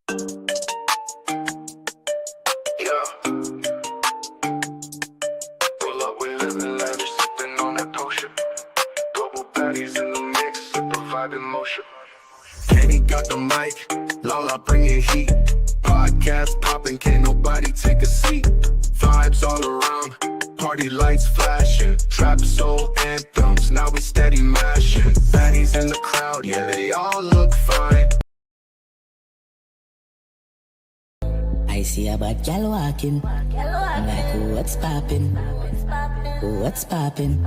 Yeah. Pull up, we living lavish, sipping on that potion. Global baddies in the mix, with the vibe in motion. Kenny got the mic, Lala bringing heat. Podcast popping, can't nobody take a seat. Vibes all around, party lights flashing. Trap soul anthems, now we steady mashing. Baddies in the crowd, yeah, they all look fine. I see a bad gal walking. I'm like, oh, what's poppin'? Oh, what's poppin'?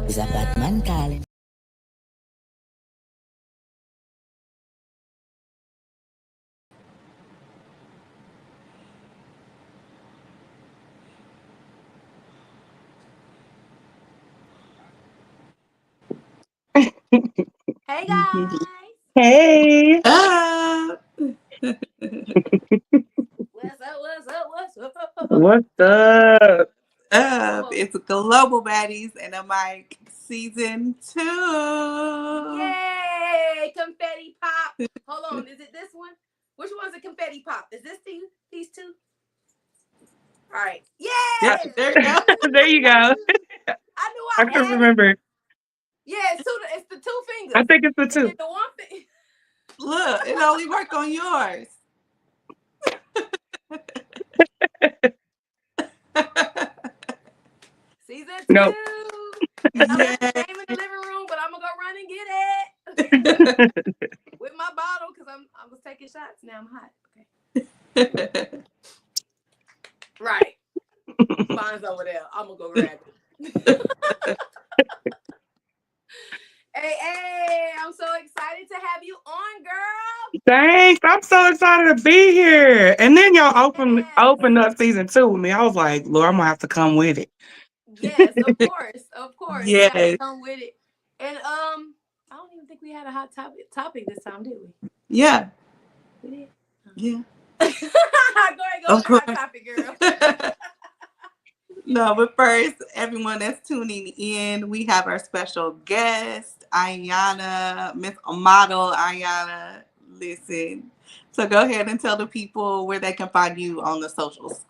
Is a bad man calling. Hey guys. Hey. What's up? What's up? It's Global Baddies and a mic season 2. Yay! Confetti pop. Hold on, is it this one? Which one's a confetti pop? Is this these two? All right. Yay! Yeah, there you go. There you go. I knew I I can had remember. it. Yeah, it's the two fingers. I think it's the two. The one thing. Look, it only worked on yours. Season 2. Nope. I'm Yeah. at the game in the living room, but I'm gonna go run and get it with my bottle because I was taking shots. Now I'm hot. Okay. Right. Mine's over there. I'm gonna go grab it. Hey, I'm so excited to have you on, girl. Thanks. I'm so excited to be here. And then y'all opened up season 2 with me. I was like, Lord, I'm gonna have to come with it. Yes, of course. Yes. You gotta come with it. And I don't even think we had a hot topic this time, did we? Yeah. We did. Yeah. Go ahead, go with the hot topic, girl. No, but first, everyone that's tuning in, we have our special guest, Aiyana, Miss Model Aiyana. Listen. So go ahead and tell the people where they can find you on the socials.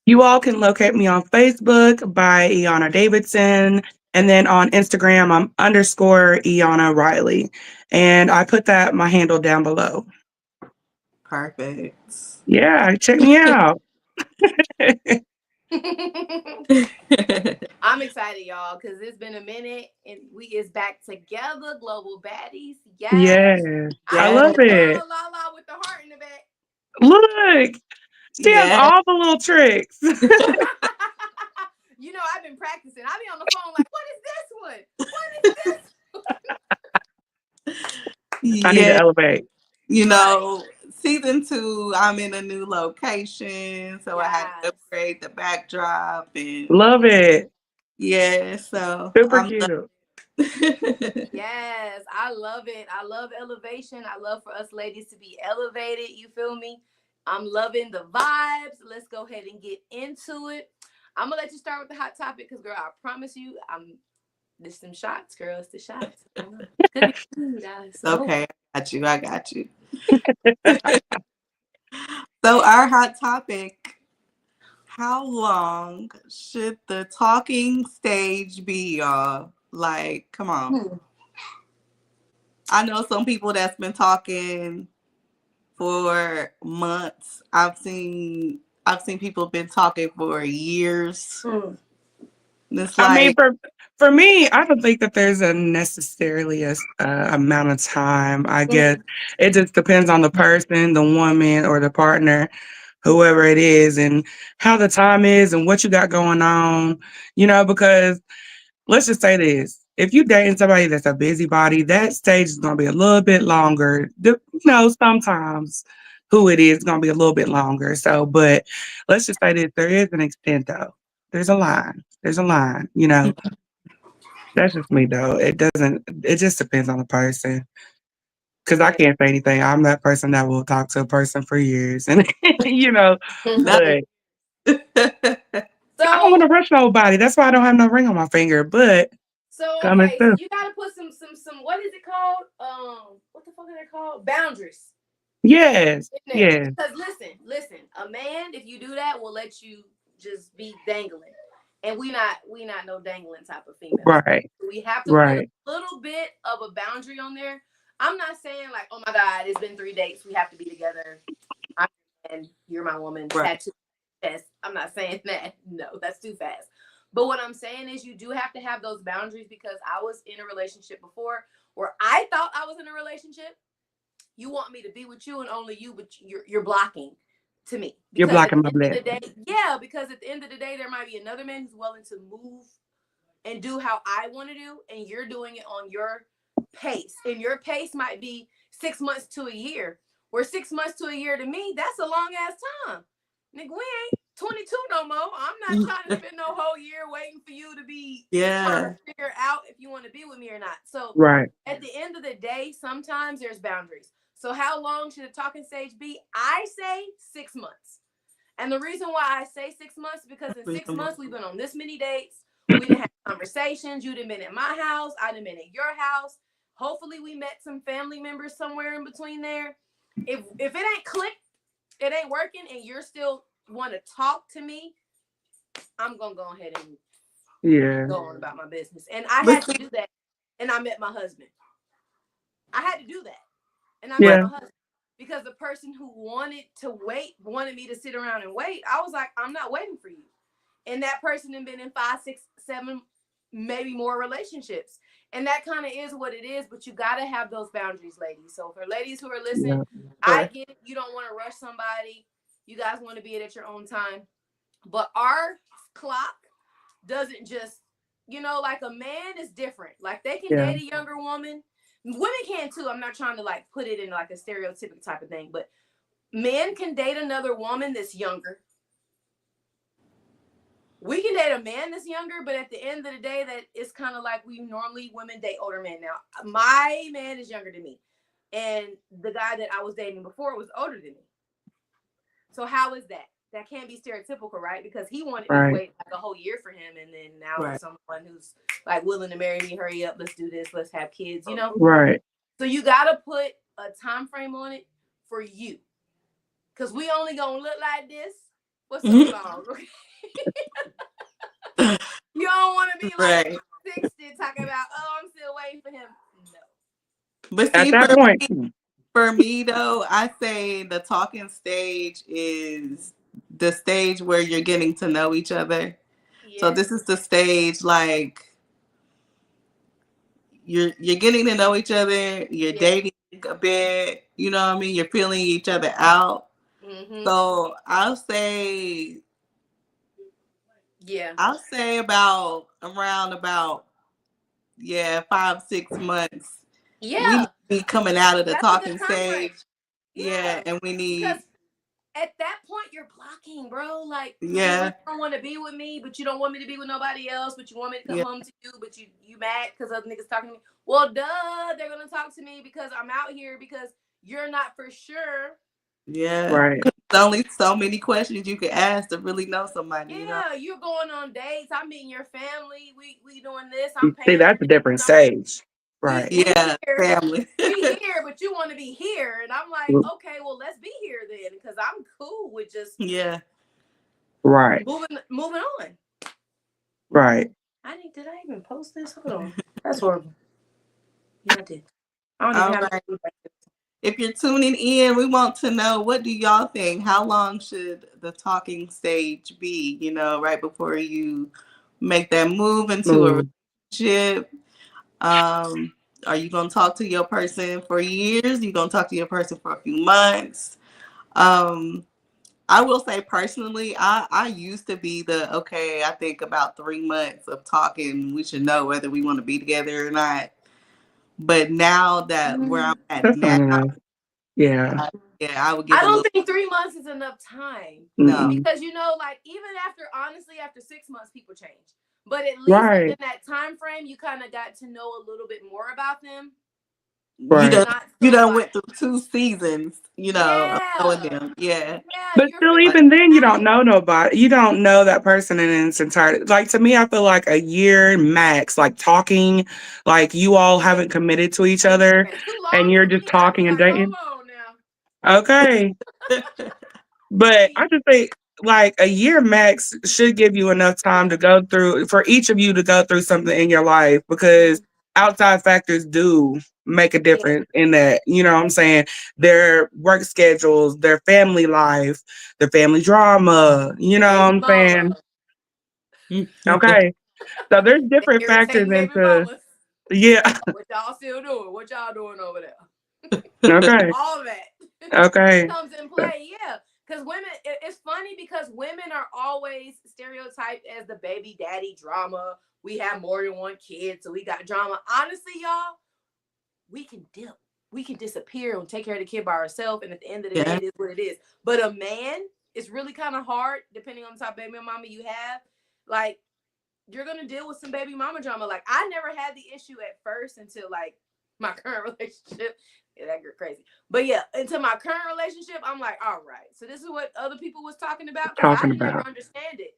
You all can locate me on Facebook by Aiyana Davidson. And then on Instagram, I'm _Aiyana Riley. And I put my handle down below. Perfect. Yeah, check me out. I'm excited, y'all, because it's been a minute and we is back together, Global Baddies. Yes. Yeah, I love it. Lala with the heart in the back. Look, she has all the little tricks. You know, I've been practicing. I be on the phone like, what is this one? I need to elevate. You know, season 2, I'm in a new location, so I had to upgrade the backdrop and love it. Yeah, so super cute. Yes, I love it. I love elevation. I love for us ladies to be elevated. You feel me? I'm loving the vibes. Let's go ahead and get into it. I'm gonna let you start with the hot topic because, girl, I promise you, there's some shots, girl. It's the shots. Guys. Okay, I got you. So our hot topic: how long should the talking stage be, y'all? Like, come on. I know some people that's been talking for months. I've seen people been talking for years. It's I mean, for me, I don't think that there's necessarily a amount of time. I guess it just depends on the person, the woman, or the partner, whoever it is, and how the time is and what you got going on. You know, because let's just say this. If you're dating somebody that's a busybody, that stage is going to be a little bit longer. You know, sometimes who it is going to be a little bit longer. So, but let's just say that there is an extent, though. There's a line, you know. That's just me, though. It just depends on the person. Because I can't say anything. I'm that person that will talk to a person for years. And, you know, but I don't want to rush nobody. That's why I don't have no ring on my finger. But so okay, so you gotta put some what is it called? What the fuck are they called? Boundaries. Yes. In there. Yes. Because listen, a man, if you do that, will let you just be dangling. And we not no dangling type of females. Right. We have to put a Right. little bit of a boundary on there. I'm not saying like, oh my God, it's been 3 dates, we have to be together. And you're my woman, Right. tattoo chest. I'm not saying that. No, that's too fast. But what I'm saying is you do have to have those boundaries because I was in a relationship before where I thought I was in a relationship. You want me to be with you and only you, but you're blocking to me. You're Because at blocking the my end of the blessing. day, yeah, because at the end of the day, there might be another man who's willing to move and do how I want to do, and you're doing it on your pace. And your pace might be 6 months to a year. Where 6 months to a year to me, that's a long ass time. Nigga, we ain't 22 no more. I'm not trying to spend no whole year waiting for you to be trying Yeah. to figure out if you want to be with me or not. So Right. at the end of the day, sometimes there's boundaries. So how long should a talking stage be? I say 6 months. And the reason why I say 6 months is because in 6 months we've been on this many dates. We didn't have conversations. You didn't been at my house. I didn't been at your house. Hopefully we met some family members somewhere in between there. If it ain't clicked, it ain't working, and you're still want to talk to me, I'm gonna go ahead and Yeah. go on about my business. And I But had to see, do that. And I met my husband. I had to do that. And I met Yeah. my husband. Because the person who wanted to wait, wanted me to sit around and wait, I was like, I'm not waiting for you. And that person had been in 5, 6, 7, maybe more relationships. And that kind of is what it is, but you got to have those boundaries, ladies. So for ladies who are listening, Yeah. I get it. You don't want to rush somebody. You guys want to be it at your own time. But our clock doesn't just, like a man is different. Like they can Yeah. date a younger woman. Women can too. I'm not trying to like put it in like a stereotypical type of thing, but men can date another woman that's younger. We can date a man that's younger, but at the end of the day, that it's kind of like we normally women date older men. Now, my man is younger than me, and the guy that I was dating before was older than me. So how is that? That can't be stereotypical, right? Because he wanted me to Right. wait like a whole year for him, and then now right. it's someone who's like willing to marry me. Hurry up, let's do this, let's have kids. Right. So you gotta put a time frame on it for you, cause we only gonna look like this for so long. You don't want to be like Right. 60 talking about, oh, I'm still waiting for him. No. But At see, that point. for me though, I say the talking stage is the stage where you're getting to know each other. So Yes. this is the stage like you're getting to know each other, you're Yes. dating a bit, you know what I mean? You're feeling each other out. Mm-hmm. So Yeah. I'll say about around about 5, 6 months. We need Yeah. to be coming out of the That's a good talking time frame. stage. Yeah, Yeah. and we Because need at that point, you're blocking, bro. Like, you yeah, really don't want to be with me, but you don't want me to be with nobody else, but you want me to come yeah, home to you, but you mad because other niggas talking to me. Well, duh, they're going to talk to me because I'm out here because you're not for sure. yeah. Right. There's only so many questions you can ask to really know somebody, you know. Yeah, you're going on dates. I'm meeting your family. We doing this. You I'm see, paying for that's a this. different stage. We Right. we Yeah, here. family. We here, but you want to be here. And I'm like, okay, well, let's be here then. Because I'm cool with just Yeah. Right. moving on. Right. Did I even post this? Hold on. That's horrible. Yeah, I did. I don't even All have right. If you're tuning in, we want to know, what do y'all think? How long should the talking stage be? You know, right before you make that move into a Move. relationship. Are you gonna talk to your person for years? You gonna talk to your person for a few months? I will say personally, I used to be I think about 3 months of talking, we should know whether we want to be together or not. But now that where I'm at That's now, not enough. Yeah. I would I give a don't little think 3 months is enough time. no. Mm-mm. Because like even honestly, after 6 months, people change. But at least Right. within that time frame, you kind of got to know a little bit more about them. You It's Right. done not you so done like, went through 2 seasons, of knowing yeah, them. Yeah. yeah, But you're still, figuring Like, even then, you it don't out. know nobody. You don't know that person in its entirety. Like to me, I feel like a year max. Like talking, like you all haven't committed to each other, And too and long you're for just me, I'd be talking and like, hold dating. on now. Okay. But I just think like a year max should give you enough time to go through for each of you to go through something in your life because Mhm. outside factors do make a Yeah. difference in that. You know what I'm saying? Their work schedules, their family life, their family drama, you The know what baby I'm saying? mama. Okay. So there's The different factors irritating baby into mamas. yeah. What y'all still doing? What y'all doing over there? Okay. All of that Okay. comes in play. Yeah. Because women, it's funny because women are always stereotyped as the baby daddy drama. We have more than one kid, so we got drama. Honestly, y'all, we can dip. We can disappear and take care of the kid by ourselves. And at the end of the day, Yeah. it is what it is. But a man, it's really kind of hard, depending on the type of baby mama you have. Like, you're gonna deal with some baby mama drama. Like, I never had the issue at first until like my current relationship. Yeah, that girl crazy. But yeah, until my current relationship, I'm like, all right. So this is what other people was talking about because I Talking didn't ever about. understand it.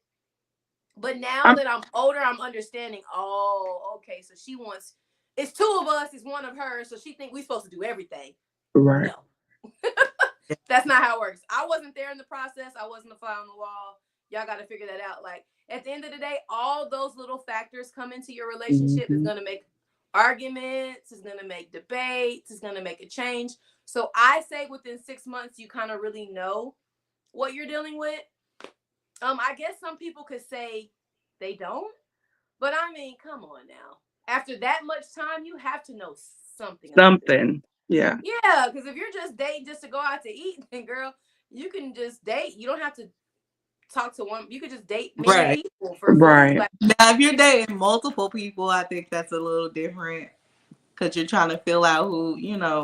But now I'm that I'm older, I'm understanding. Oh, okay. So she wants. It's two of us. It's one of her. So she think we supposed to do everything. right. No, that's not how it works. I wasn't there in the process. I wasn't a fly on the wall. Y'all got to figure that out. Like at the end of the day, all those little factors come into your relationship is Mhm. going to make arguments. Is going to make debates. Is going to make a change. So I say within 6 months, you kind of really know what you're dealing with. I guess some people could say they don't, but I mean, come on now. After that much time, you have to know something about this. Something. Yeah. Yeah, because if you're just dating just to go out to eat, then girl, you can just date. You don't have to talk to one. You could just date many Right. people for food. Right. Like, Now, if you're dating multiple people, I think that's a little different because you're trying to fill out who,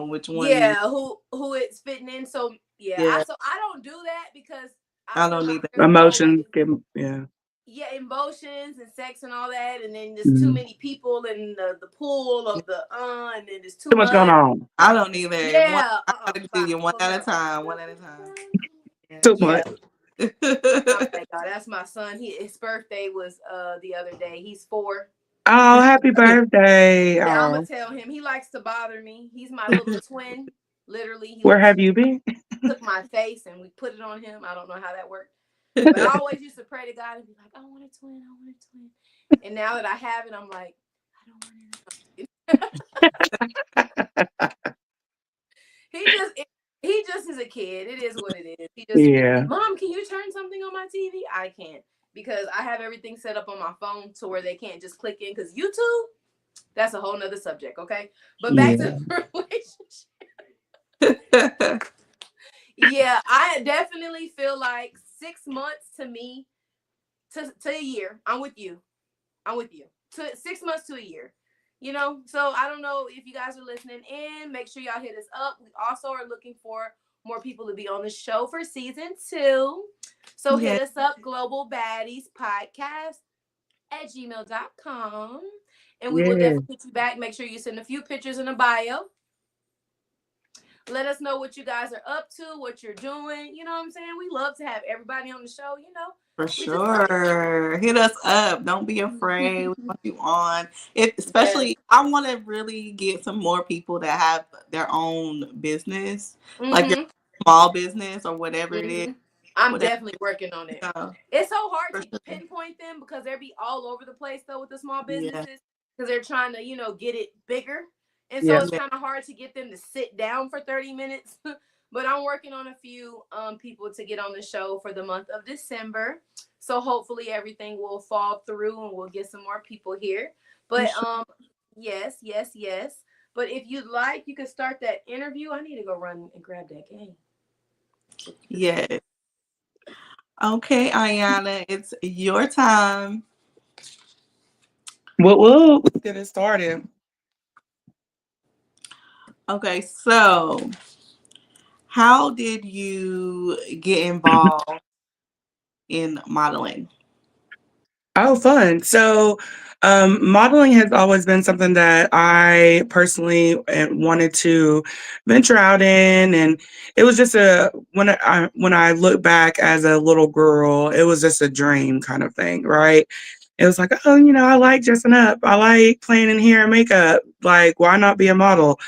which one you. yeah, who it's fitting in. So yeah, Yeah, I don't do that because I I feel don't like need there's that. always Emotions give yeah. yeah emotions and sex and all that, and then there's too Mhm. many people in the pool of the and then there's too Too much going much. on. I don't either. One, Yeah, I gotta do bye, you one close at the a door. time. One at a time. Too Yeah, much. my bad, y'all. That's my son. His birthday was the other day. He's 4. Oh, happy birthday. Yeah, I'm gonna Oh, tell him. He likes to bother me. He's my little twin. Literally, where have you been? took my face and we put it on him. I don't know how that worked, but I always used to pray to God and be like, I want a twin. I want a twin. And now that I have it, I'm like, I don't want it. he just he just is a kid. It is what it is. He just, Yeah. Mom, can you turn something on my TV? I can't because I have everything set up on my phone to where they can't just click in. Because YouTube, that's a whole nother subject. Okay, but back to Yeah. the relationship. Yeah, I definitely feel like 6 months to me to a year. I'm with you. I'm with you. To 6 months to a year. So I don't know if you guys are listening in. Make sure y'all hit us up. We also are looking for more people to be on the show for season 2. So Yeah. hit us up, Globalbaddiespodcast at gmail.com. And we will Yeah. definitely hit you back. Make sure you send a few pictures in a bio. Let us know what you guys are up to, what you're doing. You know what I'm saying? We love to have everybody on the show. For We just love sure. Hit us up. Don't be it. afraid. We want you on. If Yes. especially I want to really get some more people that have their own business, like your Mm-hmm. small business or whatever it is. Mm-hmm. I'm Whatever. definitely working on it. You know, It's so hard for to sure. pinpoint them because they'll be all over the place though with the small Yeah. businesses because they're trying to, get it bigger. And so Yeah. it's Yeah. kind of hard to get them to sit down for 30 minutes. But I'm working on a few people to get on the show for the month of December. So hopefully everything will fall through and we'll get some more people here. For But sure. yes, yes, yes. But if you'd like, you can start that interview. I need to go run and grab that game. Yeah. Okay, Aiyana, it's your time. Whoop. Let's get it started. Okay, so how did you get involved in modeling? Oh, fun. So, modeling has always been something that I personally wanted to venture out in, and it was just when I look back as a little girl, it was just a dream kind of thing, right? It was like, oh, I like dressing up. I like playing in hair and makeup. Like, why not be a model?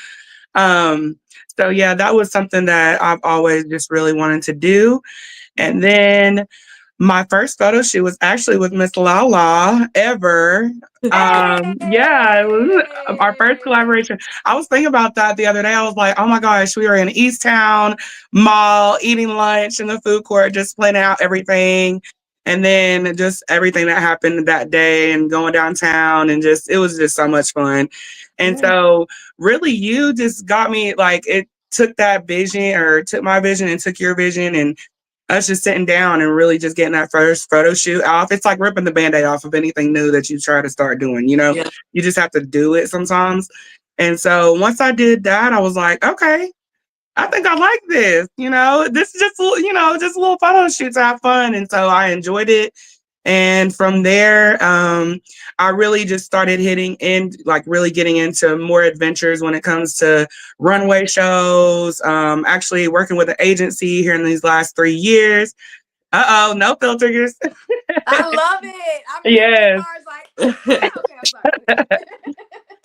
So yeah, that was something that I've always just really wanted to do. And then my first photo shoot was actually with Miss Lala ever. Yeah, it was our first Hey! collaboration. I was thinking about that the other day. I was like, oh my gosh, we were in East Town Mall eating lunch in the food court, just planning out everything. And then just everything that happened that day and going downtown and just, it was just so much fun. And Yeah. so, really, you just got me like, it took that vision or took my vision and took your vision and us just sitting down and really just getting that first photo shoot off. It's like ripping the band-aid off of anything new that you try to start doing, you know? Yeah. You just have to do it sometimes. And so once I did that, I was like, okay, I think I like this, you know? This is just, just a little photo shoot to have fun. And so I enjoyed it. And from there, I really just started hitting in, like really getting into more adventures when it comes to runway shows. Actually working with an agency here in these last 3 years. No filters. I love it. I'm hearing the Yes. stars like, okay, I'm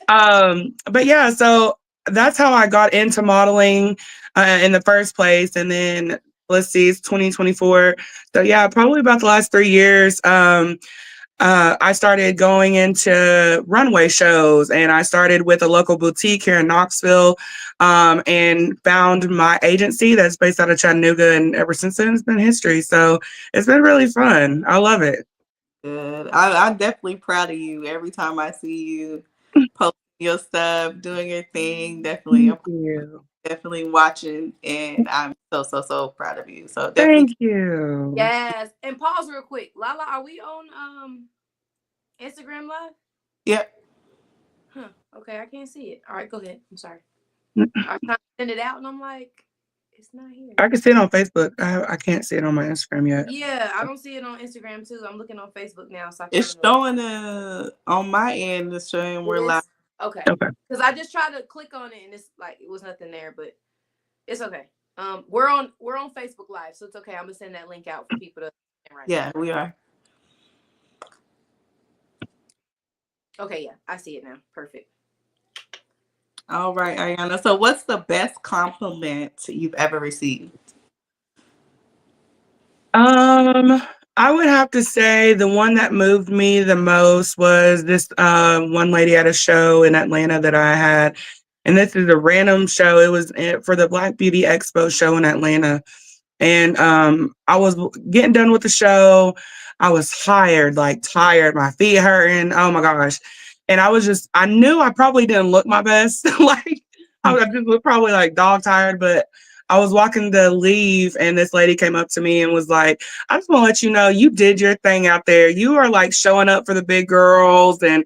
sorry. But yeah, so that's how I got into modeling in the first place. And then let's see, it's 2024. So yeah, probably about the last 3 years. I started going into runway shows and I started with a local boutique here in Knoxville and found my agency that's based out of Chattanooga. And ever since then, it's been history. So it's been really fun. I love it. Good. I'm definitely proud of you. Every time I see you posting your stuff, doing your thing, definitely, Thank I'm you. definitely watching, and I'm so proud of you. So definitely, Thank you. Yes. And pause real quick. Lala, are we on Instagram Live? yeah. Huh. Okay, I can't see it. All right, go ahead. I'm sorry. I was trying to send it out and I'm like, it's not here. I can see it on Facebook. I can't see it on my Instagram yet. Yeah, I don't see it on Instagram too. I'm looking on Facebook now, so I It's can't. showing on my end. It's showing we're live. Okay. Okay. Because I just tried to click on it and it's like it was nothing there, but it's okay. We're on Facebook Live, so it's okay. I'm gonna send that link out for people to. Yeah, we are. Okay, yeah, I see it now. Perfect. All right, Aiyana. So, what's the best compliment you've ever received? I would have to say the one that moved me the most was this one lady at a show in Atlanta that I had. And this is a random show. It was for the Black Beauty Expo show in Atlanta. And I was getting done with the show. I was tired, my feet hurting. Oh my gosh. And I knew I probably didn't look my best. Like I just looked probably like dog tired, but I was walking to leave and this lady came up to me and was like, I just want to let you know you did your thing out there. You are like showing up for the big girls and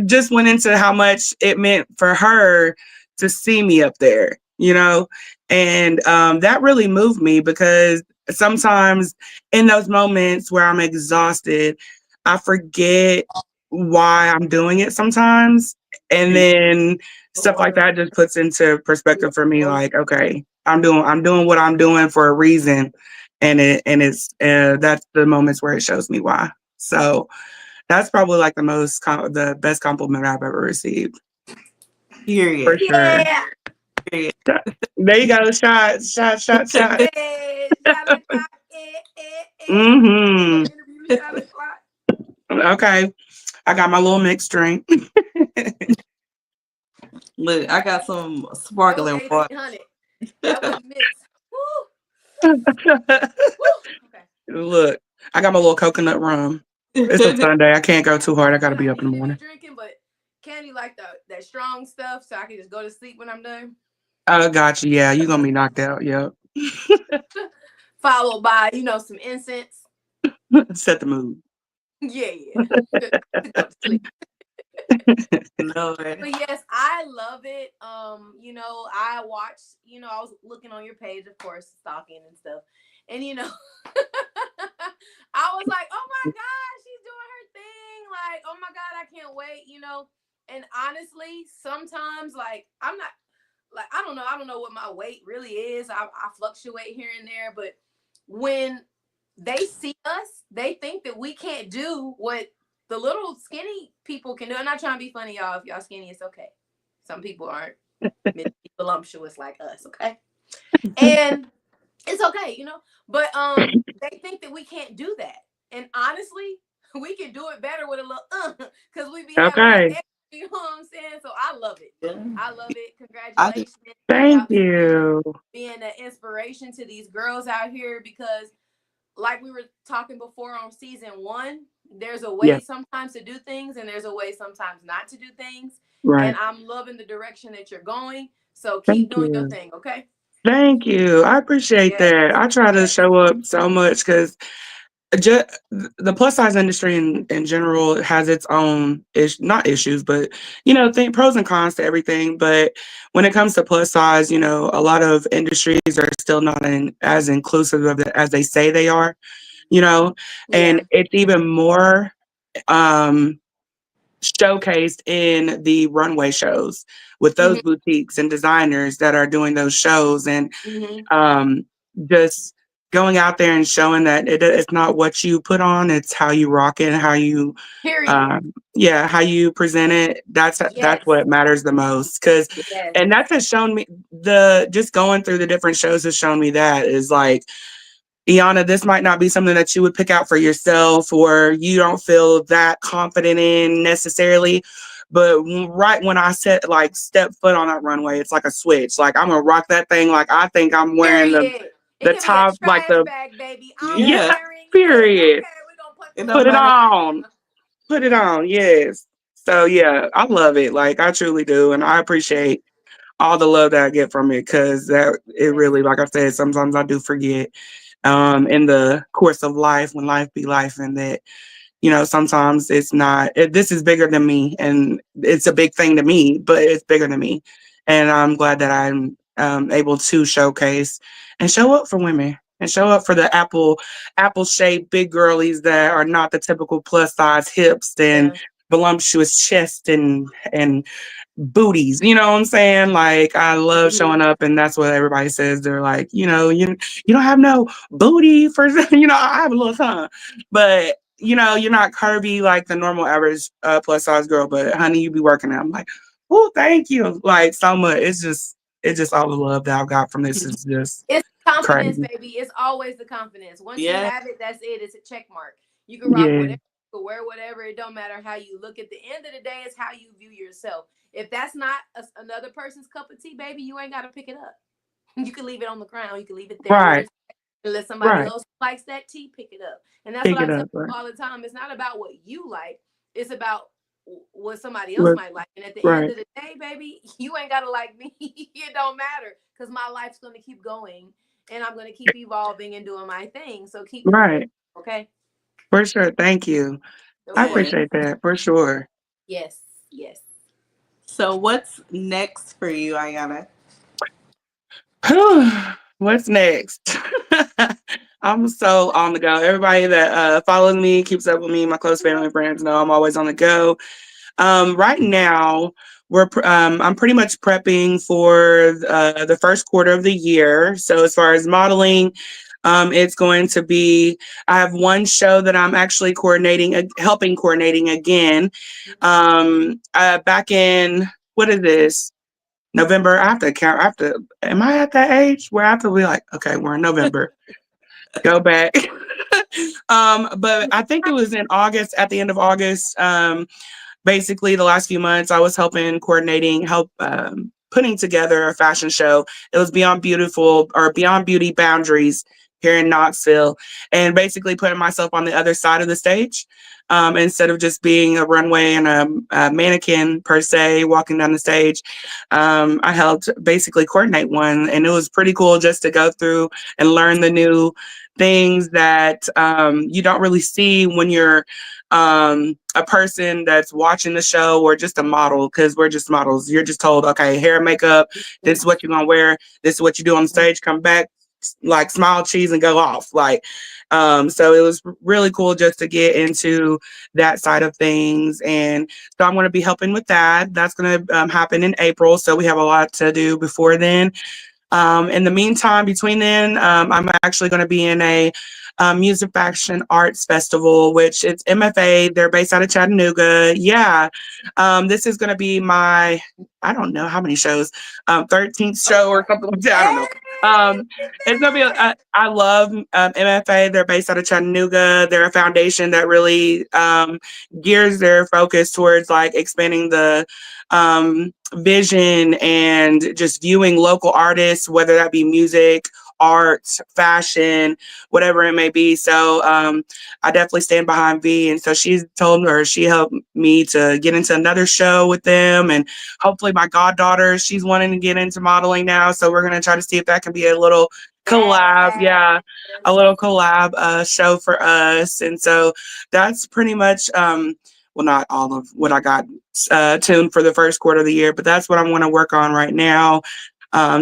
just went into how much it meant for her to see me up there, you know? And that really moved me because sometimes in those moments where I'm exhausted, I forget why I'm doing it sometimes. And then stuff like that just puts into perspective for me, like, okay, I'm doing what I'm doing for a reason. And it's that's the moments where it shows me why. So that's probably like the best compliment I've ever received. For Period. sure. Yeah. Period. There you go. Shot. Yeah. Shot o'clock. Mm-hmm. Shot o'clock. Okay. I got my little mixed drink. Look, I got some That was sparkling water. 1800. That was mixed. Woo. Woo. Okay. Look, I got my little coconut rum. It's a Sunday. I can't go too hard. I gotta be up in the morning. Drinking, but Candy like that strong stuff, so I can just go to sleep when I'm done. Gotcha. Yeah, you're gonna be knocked out. Yep. Followed by some incense. Set the mood. Yeah. Go to sleep. Lord. But yes, I love it. I watched, I was looking on your page, of course, stalking and stuff. And I was like, oh my God, she's doing her thing. Like, oh my God, I can't wait, And honestly, sometimes I'm not I don't know what my weight really is. I fluctuate here and there, but when they see us, they think that we can't do what the little skinny people can do. I'm not trying to be funny, y'all. If y'all skinny, it's okay. Some people aren't. voluptuous like us, okay? And it's okay, you know. But they think that we can't do that. And honestly, we can do it better with a little because we be having that Okay. extra, you know what I'm saying? So I love it. Yeah. I love it. I do. Congratulations. Shout Thank out to you you. being an inspiration to these girls out here because like we were talking before on season 1, there's a Yeah, way sometimes to do things and there's a way sometimes not to do things. And right. I'm loving the direction that you're going. So keep Thank doing your you. thing, okay? Thank you. I appreciate Yes. that. I try to Yes. show up so much because just the plus size industry in general has its own not issues, but think pros and cons to everything. But when it comes to plus size, a lot of industries are still not as inclusive of it as they say they are. And Yeah. it's even more um, showcased in the runway shows with those Hmm. boutiques and designers that are doing those shows and Hmm. um, just going out there and showing that it's not what you put on, it's how you rock it, how you, Period. yeah, how you present it. That's Yes. what matters the most. Because, Yes. and that has shown me just going through the different shows has shown me that is like, Aiyana, this might not be something that you would pick out for yourself or you don't feel that confident in necessarily. But right when I step foot on that runway, it's like a switch. Like I'm gonna rock that thing. Like I think I'm wearing Period. It the can be a top, like trash the bag, baby. I'm yeah, Yeah. wearing it. period. Okay, we're gonna put It the don't Put it switch matter. on. on. Put it on. Yes. So yeah, I love it. Like I truly do, and I appreciate all the love that I get from it because that it Yes. really, like I said, sometimes I do forget in the course of life when life be life and that sometimes it's not this is bigger than me and it's a big thing to me but it's bigger than me and I'm glad that I'm able to showcase and show up for women and show up for the apple shaped big girlies that are not the typical plus size hips and Yeah. voluptuous chest and booties. You know what I'm saying? Like I love Hmm. showing up and that's what everybody says. They're like, you don't have no booty for I have a little tongue. But you're not curvy like the normal average plus size girl, but honey, you be working out. I'm like, oh, thank you. Like so much. It's just all the love that I've got from this is just It's confidence, crazy. baby. It's always the confidence. Once you Yeah. have it, that's it. It's a check mark. You can rock Yeah. whatever, you can wear whatever. It don't matter how you look. At the end of the day, it's how you view yourself. If that's not another person's cup of tea, baby, you ain't got to pick it up. You can leave it on the ground. You can leave it there where Right. it's and let somebody Right. else who likes that tea pick it up. And that's what Pick I it tell up. Right. people all the time. It's not about what you like. It's about what somebody else Right. might like. And at the end Right. of the day, baby, you ain't gotta like me. It don't matter because my life's gonna keep going and I'm gonna keep evolving and doing my thing. So keep doing you. Right. Okay. For sure. Thank you. Of I course. Yeah. appreciate that for sure. Yes. Yes. So what's next for you, Aiyana? What's next? I'm so on the go. Everybody that follows me, keeps up with me, my close family and friends know I'm always on the go. Right now, I'm pretty much prepping for the first quarter of the year. So as far as modeling, it's going to be. I have one show that I'm actually helping coordinating again. Back in what is this? November. I have to count. Am I at that age where I have to be like, okay, we're in November. Go back. But I think it was in August, at the end of August. Basically the last few months I was putting together a fashion show. It was Beyond Beauty Boundaries here in Knoxville, and basically putting myself on the other side of the stage instead of just being a runway and a mannequin per se walking down the stage. I helped basically coordinate one, and it was pretty cool just to go through and learn the new things that you don't really see when you're a person that's watching the show or just a model, because we're just models. You're just told, okay, hair and makeup, this is what you're gonna wear, this is what you do on stage, come back, like smile, cheese, and go off. Like, so it was really cool just to get into that side of things. And so I'm going to be helping with that. That's going to happen in April. So we have a lot to do before then. In the meantime, between then, I'm actually going to be in a Music Faction Arts Festival, which it's MFA. They're based out of Chattanooga. Yeah. This is going to be my, I don't know how many shows, 13th show or something like that. I don't know. It's gonna be. I love MFA. They're based out of Chattanooga. They're a foundation that really gears their focus towards like expanding the vision and just viewing local artists, whether that be music, art, fashion, whatever it may be. So I definitely stand behind V. And so she helped me to get into another show with them. And hopefully my goddaughter, she's wanting to get into modeling now. So we're going to try to see if that can be a little collab. Yeah. A little collab show for us. And so that's pretty much, well, not all of what I got tuned for the first quarter of the year, but that's what I'm going to work on right now,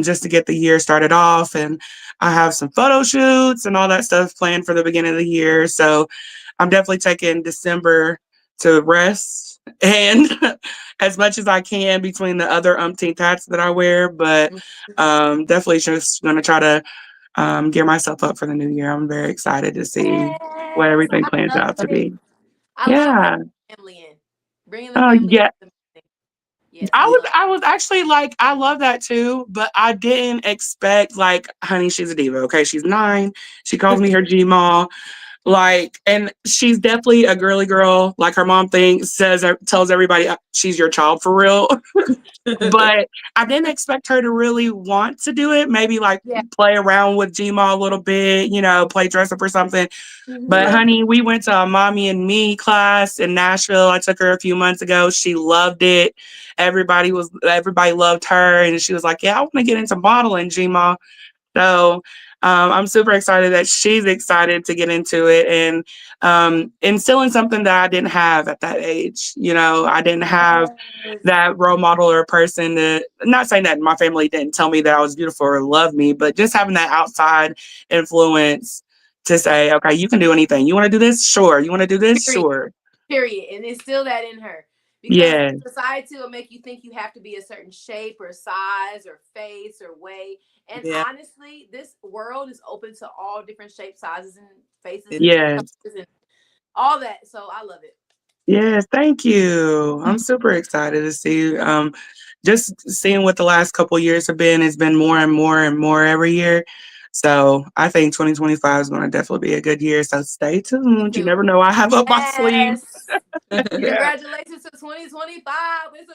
just to get the year started off. And I have some photo shoots and all that stuff planned for the beginning of the year. So I'm definitely taking December to rest and as much as I can between the other umpteen hats that I wear, but definitely just going to try to gear myself up for the new year. I'm very excited to see what Yes, everything I plans love out to it. be. I love Yeah. bringing the family in. Bringing the Oh, family yeah. in. Yes, I I was love I was actually like, I love that too, but I didn't expect like, honey, she's a diva. Okay, she's 9. She calls me her Gma. Like, and she's definitely a girly girl. Like her mom tells everybody she's your child for real. But I didn't expect her to really want to do it. Maybe like Yeah. play around with Gma a little bit, play dress up or something. But Mhm. honey, we went to a mommy and me class in Nashville. I took her a few months ago. She loved it. Everybody loved her. And she was like, yeah, I want to get into modeling, Gma. So I'm super excited that she's excited to get into it and instilling something that I didn't have at that age. I didn't have Yes. that role model or person not saying that my family didn't tell me that I was beautiful or love me, but just having that outside influence to say, okay, you can do anything. You want to do this? Sure. You want to do this? Sure. Period. And instill that in her. Because Yeah. society will make you think you have to be a certain shape or size or face or weight. And honestly, this world is open to all different shapes, sizes, and faces and Yes. colors and all that. So I love it. Yes, thank you. I'm super excited to see. Just seeing what the last couple years have been. It's been more and more and more every year. So I think 2025 is going to definitely be a good year. So stay tuned. You never know. I have up my sleeve. Yes. Congratulations to 2025.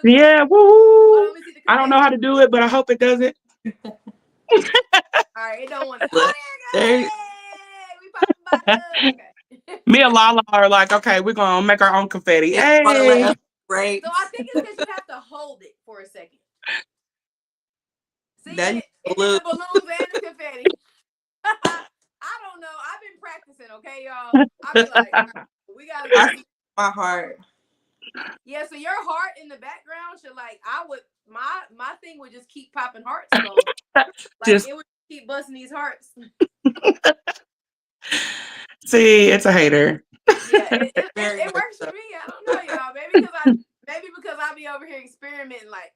Yeah. Woo. Oh, let me see the I don't know how to do it, but I hope it does it. All right, it don't want to. Oh, there you go. Hey, we popping bottles. Okay. Me and Lala are like, okay, we're going to make our own confetti. Hey. Right. So I think it's because you have to hold it for a second. See, Then it's the balloons and the confetti. I don't know. I've been practicing, okay, y'all. I'll be like, right, we got to my heart. Yeah, so your heart in the background should my thing would just keep popping hearts. So it would keep busting these hearts. See, it's a hater. Yeah, it works for me. I don't know, y'all. Maybe because I be over here experimenting like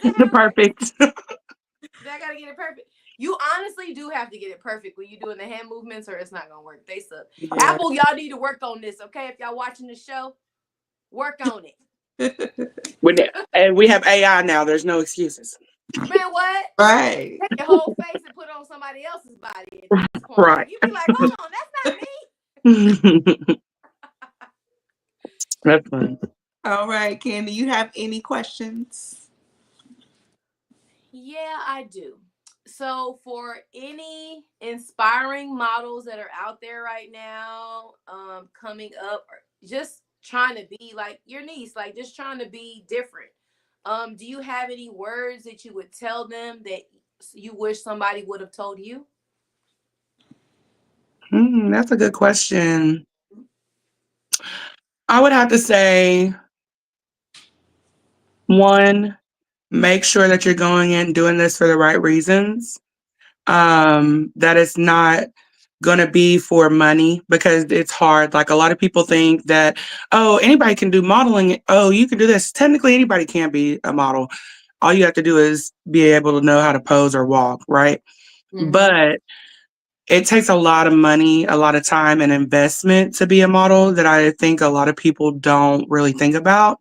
The perfect. I gotta get it perfect. You honestly do have to get it perfect when you're doing the hand movements or it's not gonna work. They suck. Yeah. Apple, y'all need to work on this, okay? If y'all watching the show, work on it. And we have AI now. There's no excuses. Man, what? Right. Take your whole face and put it on somebody else's body at this point. Right. You be like, hold on, that's not me. That's fun. All right, Candy, you have any questions? Yeah, I do. So for any inspiring models that are out there right now, coming up, or just trying to be like your niece, like just trying to be different. Do you have any words that you would tell them that you wish somebody would have told you? That's a good question. I would have to say, one, make sure that you're going in doing this for the right reasons. That it's not going to be for money, because it's hard. Like a lot of people think that, oh, anybody can do modeling. Oh, you can do this. Technically, anybody can be a model. all you have to do is be able to know how to pose or walk, right? But it takes a lot of money, a lot of time and investment to be a model that I think a lot of people don't really think about.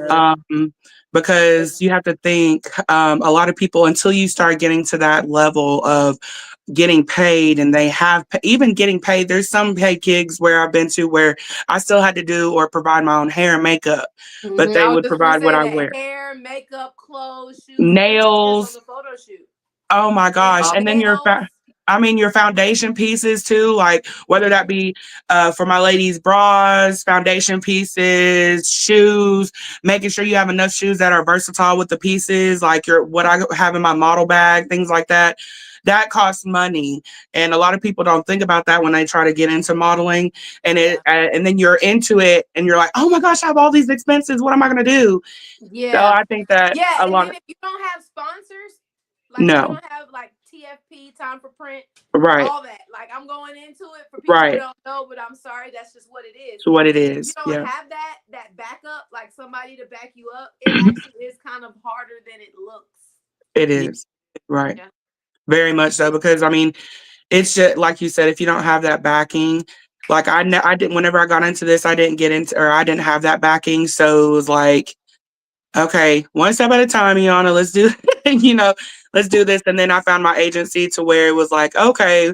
Um, because you have to think a lot of people, until you start getting to that level of getting paid, and they have even getting paid, there's some paid gigs where I've been to where I still had to do or provide my own hair and makeup, but they I was would just gonna provide what say I that wear. hair, makeup, clothes, shoes, even pictures on Nails. the photo shoot. Oh my gosh. And then Nails. your foundation pieces too, like whether that be for my ladies' bras, foundation pieces, shoes, making sure you have enough shoes that are versatile with the pieces, like what I have in my model bag, things like that. That costs money, and a lot of people don't think about that when they try to get into modeling. And and then you're into it, and you're like, oh my gosh, I have all these expenses. What am I going to do? So Yeah. I think that Yeah. a And lot then of if you don't have sponsors, like if you no, don't have like TFP, time for print, right, all that, like I'm going into it for people who right. don't know, but I'm sorry, that's just what it is. So what it And if you is, don't yeah. have that backup, like somebody to back you up, it actually is kind of harder than it looks. It Yeah. is. Right. Yeah. Very much so, because I mean, it's just like you said, if you don't have that backing, like I didn't, whenever I got into this, I didn't get into, or I didn't have that backing. So it was like, okay, one step at a time, Aiyana, let's do, let's do this. And then I found my agency to where it was like, okay,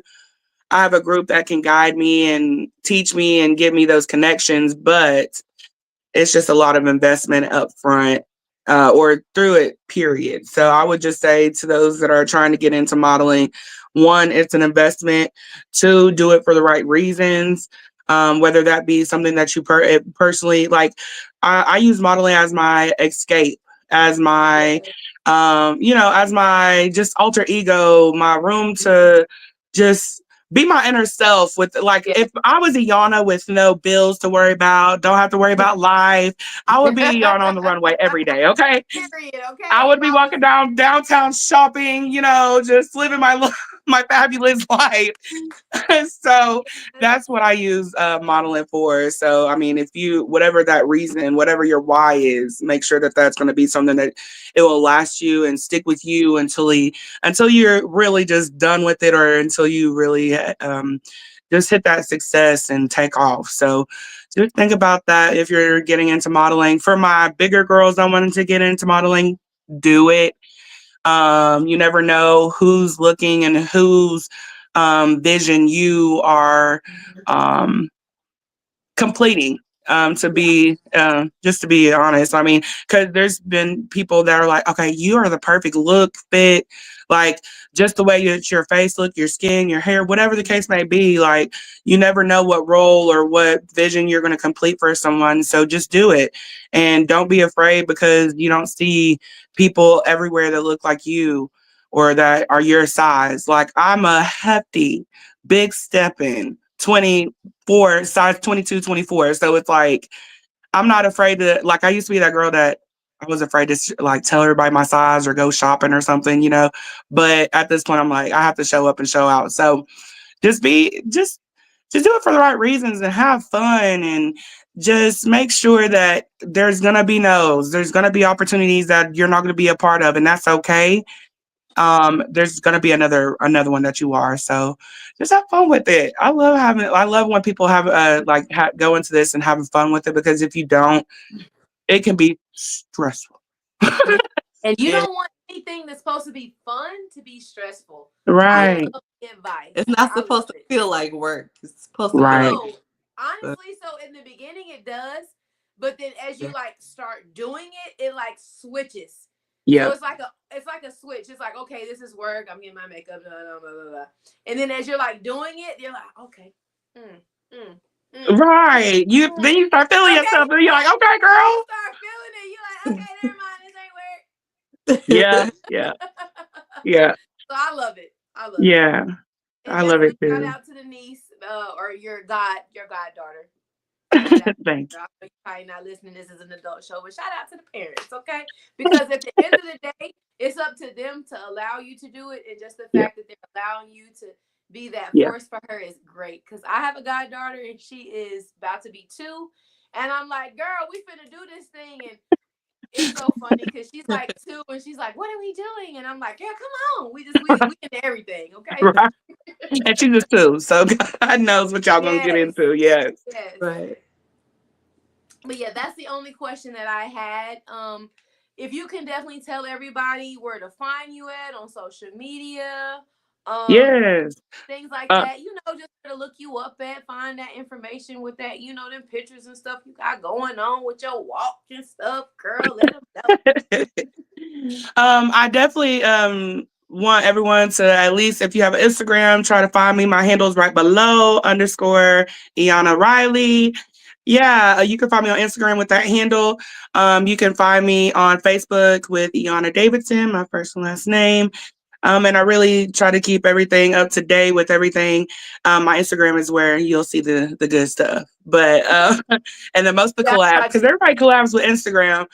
I have a group that can guide me and teach me and give me those connections. But it's just a lot of investment up front, or through it, period. So I would just say to those that are trying to get into modeling, one, it's an investment. Two, do it for the right reasons. Whether that be something that you personally like. I use modeling as my escape, as my, as my just alter ego, my room to just be my inner self. With like, Yeah. if I was Aiyana with no bills to worry about, don't have to worry about life, I would be Aiyana on the runway every day. Okay, Period. I Okay. would If be I was walking down downtown shopping, just living my fabulous life. So that's what I use modeling for. So I mean, if you, whatever that reason, whatever your why is, make sure that that's going to be something that it will last you and stick with you until you're really just done with it, or until you really just hit that success and take off. So just think about that if you're getting into modeling. For my bigger girls that wanted to get into modeling, do it. You never know who's looking and whose vision you are um, completing. To be just to be honest, I mean, because there's been people that are like, okay, you are the perfect look, fit, like just the way your face look, your skin, your hair, whatever the case may be. Like, you never know what role or what vision you're going to complete for someone. So just do it, and don't be afraid, because you don't see people everywhere that look like you or that are your size. Like, I'm a hefty, big stepping 24, size 22, 24. So it's like, I'm not afraid to, like, I used to be that girl that I was afraid to like tell everybody my size or go shopping or something. But at this point, I'm like, I have to show up and show out. So just just do it for the right reasons and have fun, and just make sure that there's gonna be no's. There's gonna be opportunities that you're not gonna be a part of, and that's okay. There's gonna be another one that you are. So just have fun with it. I love when people have go into this and having fun with it, because if you don't, it can be stressful. Yeah. And you Yeah. don't want anything that's supposed to be fun to be stressful. I Yeah. Right. love the advice. It's not I love supposed to it. feel like work. It's supposed to feel like Right. No, honestly, so in the beginning it does, but then as you like start doing it, it like switches. So Yep. it's like a switch. It's like, okay, this is work. I'm getting my makeup done, blah, blah, blah, blah. And then as you're like doing it, you're like, okay, mm, mm, Right. You start feeling okay, yourself, and you're like, okay, you girl. start feeling it. You're like, okay, never mind, this ain't work. Yeah. Yeah. Yeah. So I love it. I love it. Yeah. And I love definitely it shout too. out to the niece, or your goddaughter. Shout out. Thanks. I know you're probably not listening. This is an adult show, but shout out to the parents, okay? Because at the end of the day, it's up to them to allow you to do it, and just the Yeah. fact that they're allowing you to be that Yeah. force for her is great. Because I have a goddaughter, and she is about to be 2, and I'm like, girl, we finna do this thing, and it's so funny because she's like 2 and she's like, "What are we doing?" And I'm like, "Yeah, come on, we into everything, okay?" Right. And she's just 2, so God knows what y'all gonna get Yes, into. Yes. yes. Right. But yeah, that's the only question that I had. If you can definitely tell everybody where to find you at on social media, um, Yes. things like Uh, that. Just to look you up at, find that information with that, them pictures and stuff you got going on with your walk and stuff, girl. Let them know. I definitely want everyone to, at least if you have an Instagram, try to find me. My handle is right below _ Aiyana Riley. Yeah, you can find me on Instagram with that handle. You can find me on Facebook with Aiyana Davidson, my first and last name. And I really try to keep everything up to date with everything. My Instagram is where you'll see the good stuff. But and then most of the Yeah, collabs, I because got you. everybody collabs with Instagram.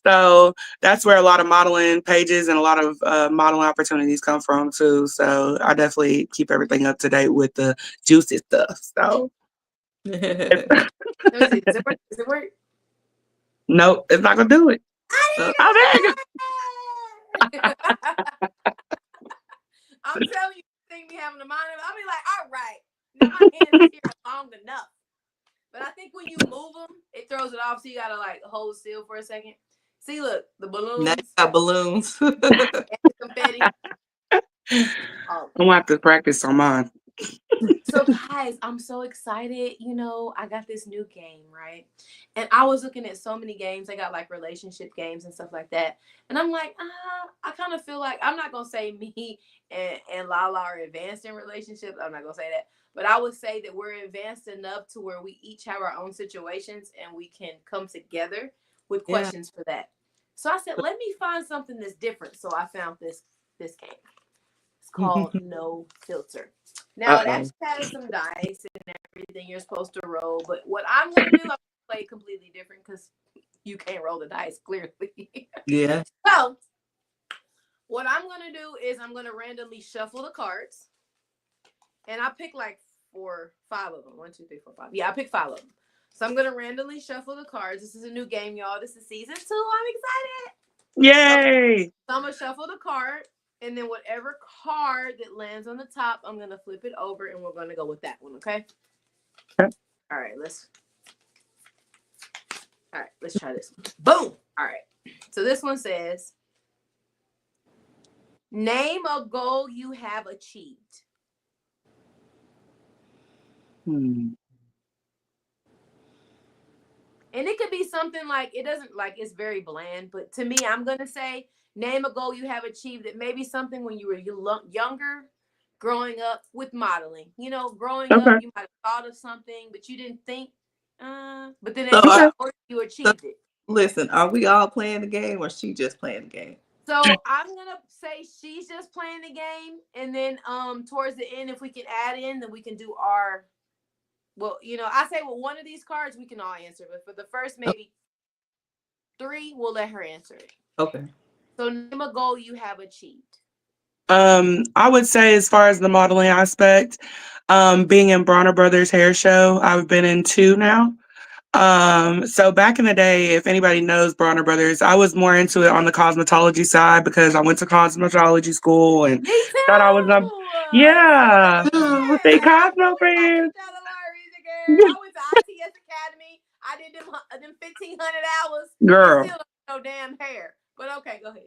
So that's where a lot of modeling pages and a lot of modeling opportunities come from too. So I definitely keep everything up to date with the juicy stuff. So Let me see. Does it work? Does it work? nope, it's not gonna do it. Oh, Oh, there you I didn't even I'm telling you, think me having a mind of it. I'll be like, all right, now my hands is here long enough. But I think when you move them, it throws it off. So you gotta like hold still for a second. See, look, the now you balloons got balloons. and the confetti. go. Oh, I'm gonna have to practice on mine. so guys, I'm so excited. I got this new game, right? And I was looking at so many games. I got like relationship games and stuff like that. And I'm like, I kind of feel like I'm not gonna say me and Lala are advanced in relationships. I'm not gonna say that. But I would say that we're advanced enough to where we each have our own situations and we can come together with Yeah. questions for that. So I said, let me find something that's different. So I found this game. It's called No Filter. Now it Uh-oh. actually has some dice and everything you're supposed to roll, but what I'm gonna do, I'm gonna play it completely different because you can't roll the dice clearly. Yeah. So what I'm gonna do is I'm gonna randomly shuffle the cards, and I pick like 5 of them. 1, 2, 3, 4, 5. Yeah, I picked 5 of them. So I'm gonna randomly shuffle the cards. This is a new game, y'all. This is season 2. I'm excited. Yay! So I'm gonna shuffle the card, and then whatever card that lands on the top, I'm gonna flip it over, and we're gonna go with that one. Okay. Okay. All right. Let's try this one. Boom. All right. So this one says, name a goal you have achieved. Hmm. And it could be something like, it doesn't like, it's very bland, but to me, I'm going to say, name a goal you have achieved. It may be something when you were younger, growing up with modeling. Growing up, Okay. you might have thought of something, but you didn't think, but then So, as you Okay. got older, you so achieved it. listen, are we all playing the game or she just playing the game? So I'm gonna say she's just playing the game, and then towards the end, if we can add in, then we can do our. Well, I say with one of these cards we can all answer, but for the first maybe 3, we'll let her answer it. Okay. So name a goal you have achieved. I would say as far as the modeling aspect, being in Bronner Brothers hair show, I've been in 2 now. So back in the day, if anybody knows Bronner Brothers, I was more into it on the cosmetology side because I went to cosmetology school and Me thought I was too. yeah, the Yes, I Cosmo know we got fans. each other, Larry, girl. I went to ITS Academy. I did them 1,500 hours and Girl, still don't no damn hair. But okay, go ahead.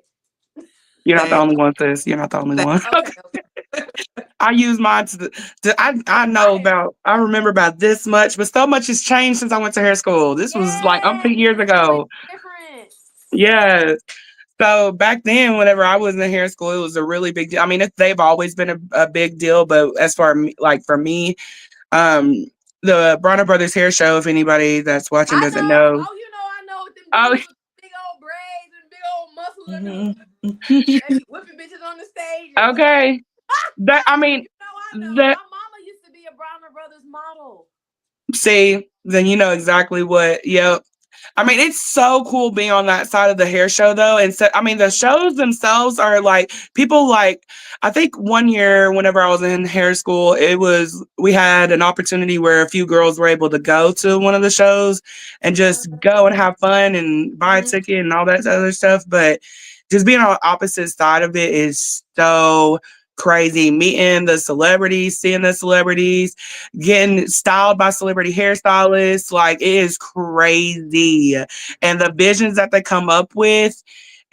you're not the Same. only one, sis. You're not the only one. Okay. I use mine Right. I remember about this much, but so much has changed since I went to hair school. This was like Yes, umpteen years it's so much ago. different. Yes. So back then, whenever I was in hair school, it was a really big deal. I mean, they've always been a big deal, but as far like for me, um, the Bronner Brothers hair show, if anybody that's watching I doesn't know. know, Oh, I know with them oh, dudes with big old braids and big old muscles and them. Mhm. They be whipping bitches on the stage and okay, that I mean, I know. that My mama used to be a Browner Brothers model. see, then you know exactly what. Yep. I mean, it's so cool being on that side of the hair show, though. And so, I mean, the shows themselves are like people like. I think one year, whenever I was in hair school, we had an opportunity where a few girls were able to go to one of the shows and just go and have fun and buy a ticket and all that other stuff. But just being on the opposite side of it is so crazy. Meeting the celebrities, seeing the celebrities, getting styled by celebrity hairstylists. Like, it is crazy. And the visions that they come up with.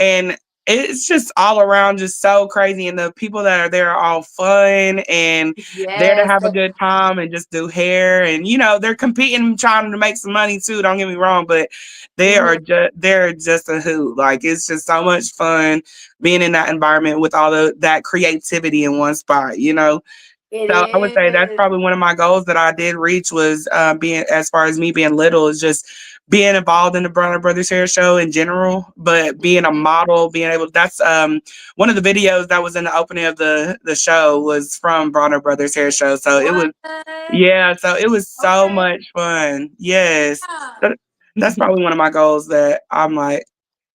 And it's just all around just so crazy. And the people that are there are all fun and there to Yes. have a good time and just do hair. And, they're competing, trying to make some money too. Don't get me wrong, but they're just a hoot. Like, it's just so much fun being in that environment with all that creativity in one spot, It So I would say that's is. probably one of my goals that I did reach was being, as far as me being little, is just being involved in the Bronner Brothers Hair Show in general, but being a model, being able. That's one of the videos that was in the opening of the show was from Bronner Brothers Hair Show. So it was, What? yeah. So it was so Okay. much fun. Yes, Yeah. that's probably one of my goals that I'm like,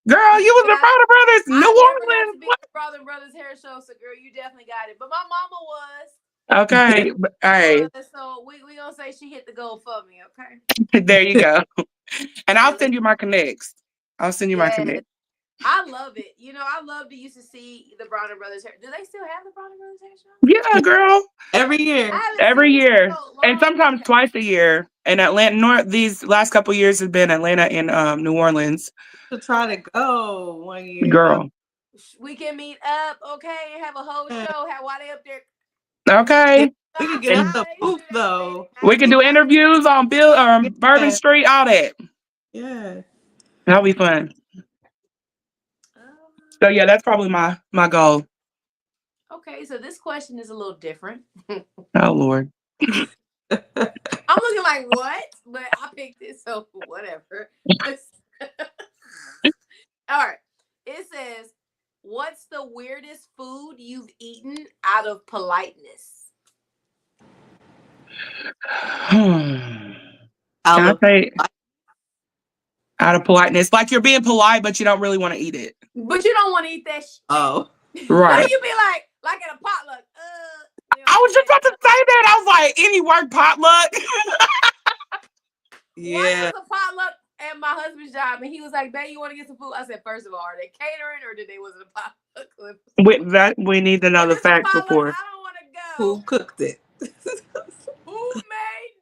girl, You you was the got it. Bronner Brothers, New I never got to Orleans. be the Brother Brothers hair show, so girl, you definitely got it. But my mama was. Okay, hey, So we gonna say she hit the goal for me, okay? there you go. And I'll Yeah, send you my connects. I'll send you my yes. connects. I love it. I love to used to see the Bronner Brothers hair. Do they still have the Bronner Brothers hair show? Yeah, girl. Every I year. haven't Every seen it in year. so And long. sometimes Okay. twice a year. And Atlanta North these last couple years has been Atlanta and New Orleans. To try to go one year. Girl. We can meet up, okay, and have a whole show. While they up there. Okay. We could get And up the booth though. we can do interviews on Bourbon Yeah. Street, all that. Yeah. That'll be fun. So yeah, that's probably my goal. Okay, so this question is a little different. Oh Lord. I'm looking like what? But I picked it, so whatever. All right. It says, "What's the weirdest food you've eaten out of politeness?" Can I say out of politeness? Like, you're being polite, but you don't really want to eat it. But you don't want to eat that shit. Oh. Right. You be like at a potluck. I was just about to say that. I was like, any work potluck? Yeah. It was a potluck at my husband's job, and he was like, "Babe, you want to get some food?" I said, "First of all, are they catering or did they was it a potluck?" We need to know the facts before. I don't want to go. Who cooked it? Who made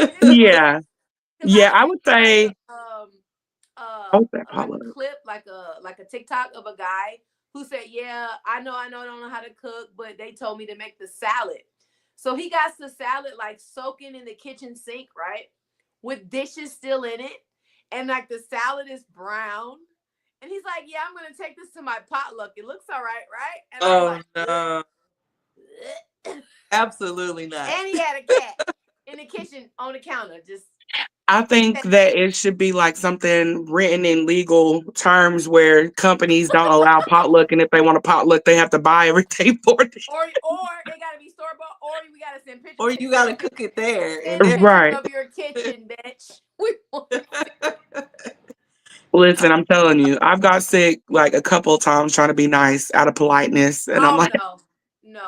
this? Yeah. Yeah, I would say A potluck. clip like a TikTok of a guy who said, "Yeah, I don't know how to cook, but they told me to make the salad." So he got the salad like soaking in the kitchen sink, right, with dishes still in it, and like the salad is brown. And he's like, "Yeah, I'm gonna take this to my potluck. It looks all right, right?" And Oh I'm no. Absolutely not. And he had a cat in the kitchen on the counter, just. I think that it should be like something written in legal terms where companies don't allow potluck, and if they want a potluck, they have to buy everything for it. Or it gotta be store bought, or we gotta send pictures. Or you gotta cook it there. Send pictures Right. of your kitchen, bitch. We want Listen, I'm telling you, I've got sick like a couple of times trying to be nice out of politeness, and I'm like, no,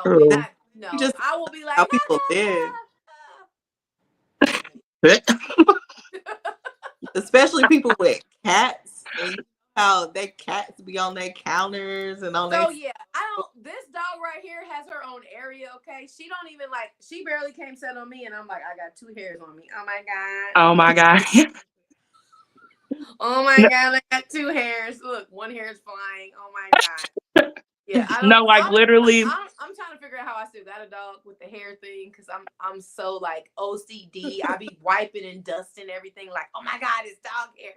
oh. no. You just I will be like, how people live. Especially people with cats. And you know how their cats be on their counters and on their. So yeah, this dog right here has her own area, okay? She don't even she barely came set on me, and I'm like, I got 2 hairs on me. Oh my God. Oh my God. Oh my God, I got 2 hairs. Look, 1 hair is flying. Oh my God. Yeah, I don't, No, like literally. I'm trying to figure out how I still got a dog with the hair thing, because I'm so like OCD. I be wiping and dusting everything. Like, oh my God, it's dog hair.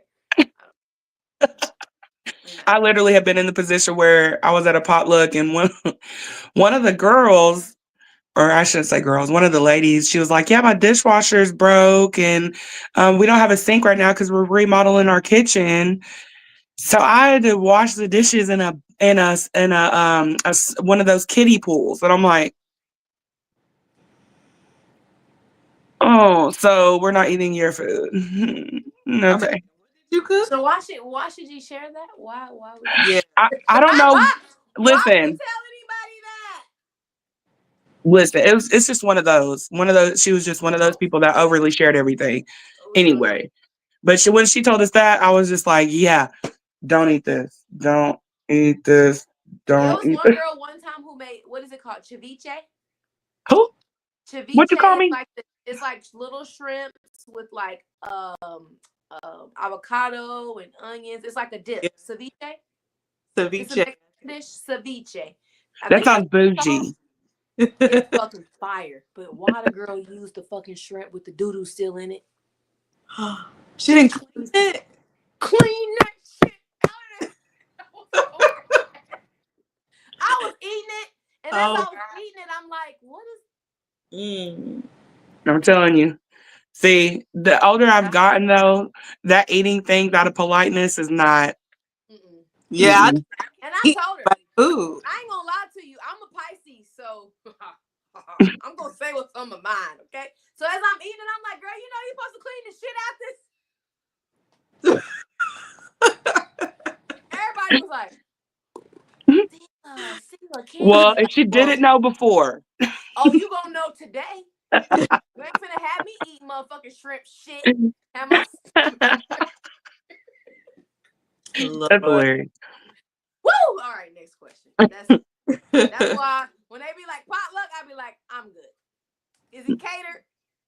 I literally have been in the position where I was at a potluck, and one of the girls, or I shouldn't say girls, one of the ladies, she was like, "Yeah, my dishwasher's broke, and we don't have a sink right now because we're remodeling our kitchen." So I had to wash the dishes in a one of those kiddie pools, and I'm like, "Oh, so we're not eating your food?" Okay. What did You cook? So why should you share that? Why would you? Yeah. I don't know. Why would you Listen, tell anybody that? listen. It's just one of those. One of those. She was just one of those people that overly shared everything. We gonna see. Anyway, but when she told us that, I was just like, yeah, don't eat this. Don't eat this. Yeah, it Don't was eat one this. girl one time who made, what is it called? Ceviche. Who? What you call Ceviche is me? like it's like little shrimps with like avocado and onions. It's like a Yeah. dip. Ceviche. It's a Ceviche. Mexican dish. Ceviche. I That think that's sounds what it's called. bougie. It's fucking fire. But why the girl used the fucking shrimp with the doo-doo still in it? She didn't clean it. Clean that shit out of there. I was eating it, and as I Oh, was eating it, I'm like, what is mm. I'm telling you. See, the older I've gotten, though, that eating things out of politeness is not. mm-mm. Yeah, I Mm-mm. And I eat told her, my food. I ain't gonna lie to you. I'm a Pisces, so I'm gonna say what's on my mind, okay? So as I'm eating, I'm like, girl, you know you're supposed to clean the shit out this. Everybody was like, Sila, Well, Candy. if she didn't know before. Oh, you gonna know today. You ain't finna have me eat motherfucking shrimp shit. Have my stomach. Lord. That's hilarious. Woo! All right, next question. That's why when they be like potluck, I be like, I'm good. Is it catered?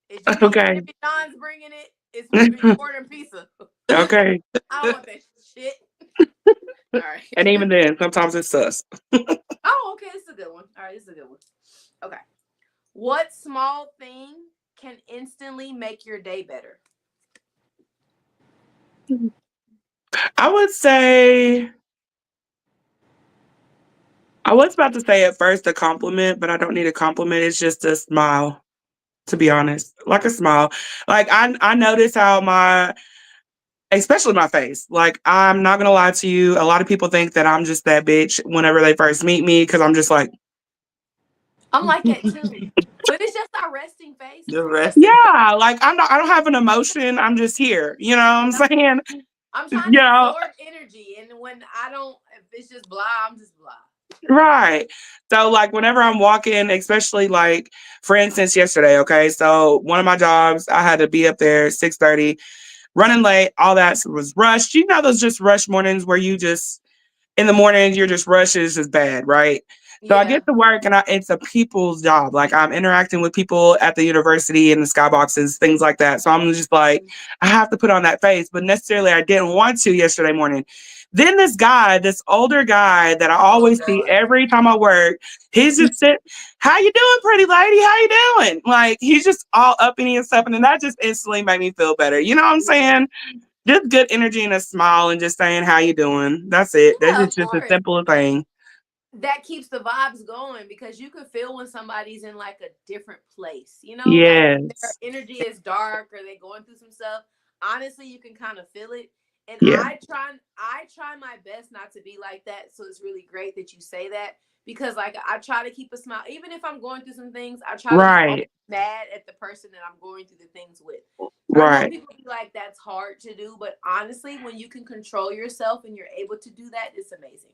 Is you eating Okay. it if John's bringing it? It's you ordering pizza. Okay. I don't want that shit. All right. And even then, sometimes it's sus. Oh, okay. This is a good one. All right, this is a good one. Okay. What small thing can instantly make your day better? I would say, I was about to say at first a compliment, but I don't need a compliment. It's just a smile, to be honest. Like a smile. Like I notice how especially my face. Like, I'm not gonna lie to you. A lot of people think that I'm just that bitch whenever they first meet me because I'm just like, I'm like that too. But it's just our resting face. The resting. yeah, like I don't have an emotion. I'm just here. You know what I'm saying? I'm trying You to know, absorb energy. And when I don't, if it's just blah, I'm just blah. right. So like whenever I'm walking, especially like for instance yesterday, okay. So one of my jobs, I had to be up there 6:30, running late, all that was rushed. You know those just rush mornings where you just in the morning you're just rushed, it's just bad, right? So I Yeah. get to work and it's a people's job. Like I'm interacting with people at the university in the skyboxes, things like that. So I'm just like, I have to put on that face, but necessarily I didn't want to yesterday morning. Then this guy, this older guy that I Oh always see God. every time I work, he's just sitting, how you doing, pretty lady? How you doing? Like he's just all uppity and stuff. And that just instantly made me feel better. You know what I'm saying? Just good energy and a smile and just saying how you doing. That's it. That's Yeah, of just a course. simple thing. That keeps the vibes going because you could feel when somebody's in like a different place, like their Yes. energy is dark or they going through some stuff. Honestly, you can kind of feel it. And Yeah. I try my best not to be like that. So it's really great that you say that because like I try to keep a smile. Even if I'm going through some things, I try to be always Right. mad at the person that I'm going through the things with. I know Right. people be like, that's hard to do, but honestly, when you can control yourself and you're able to do that, it's amazing.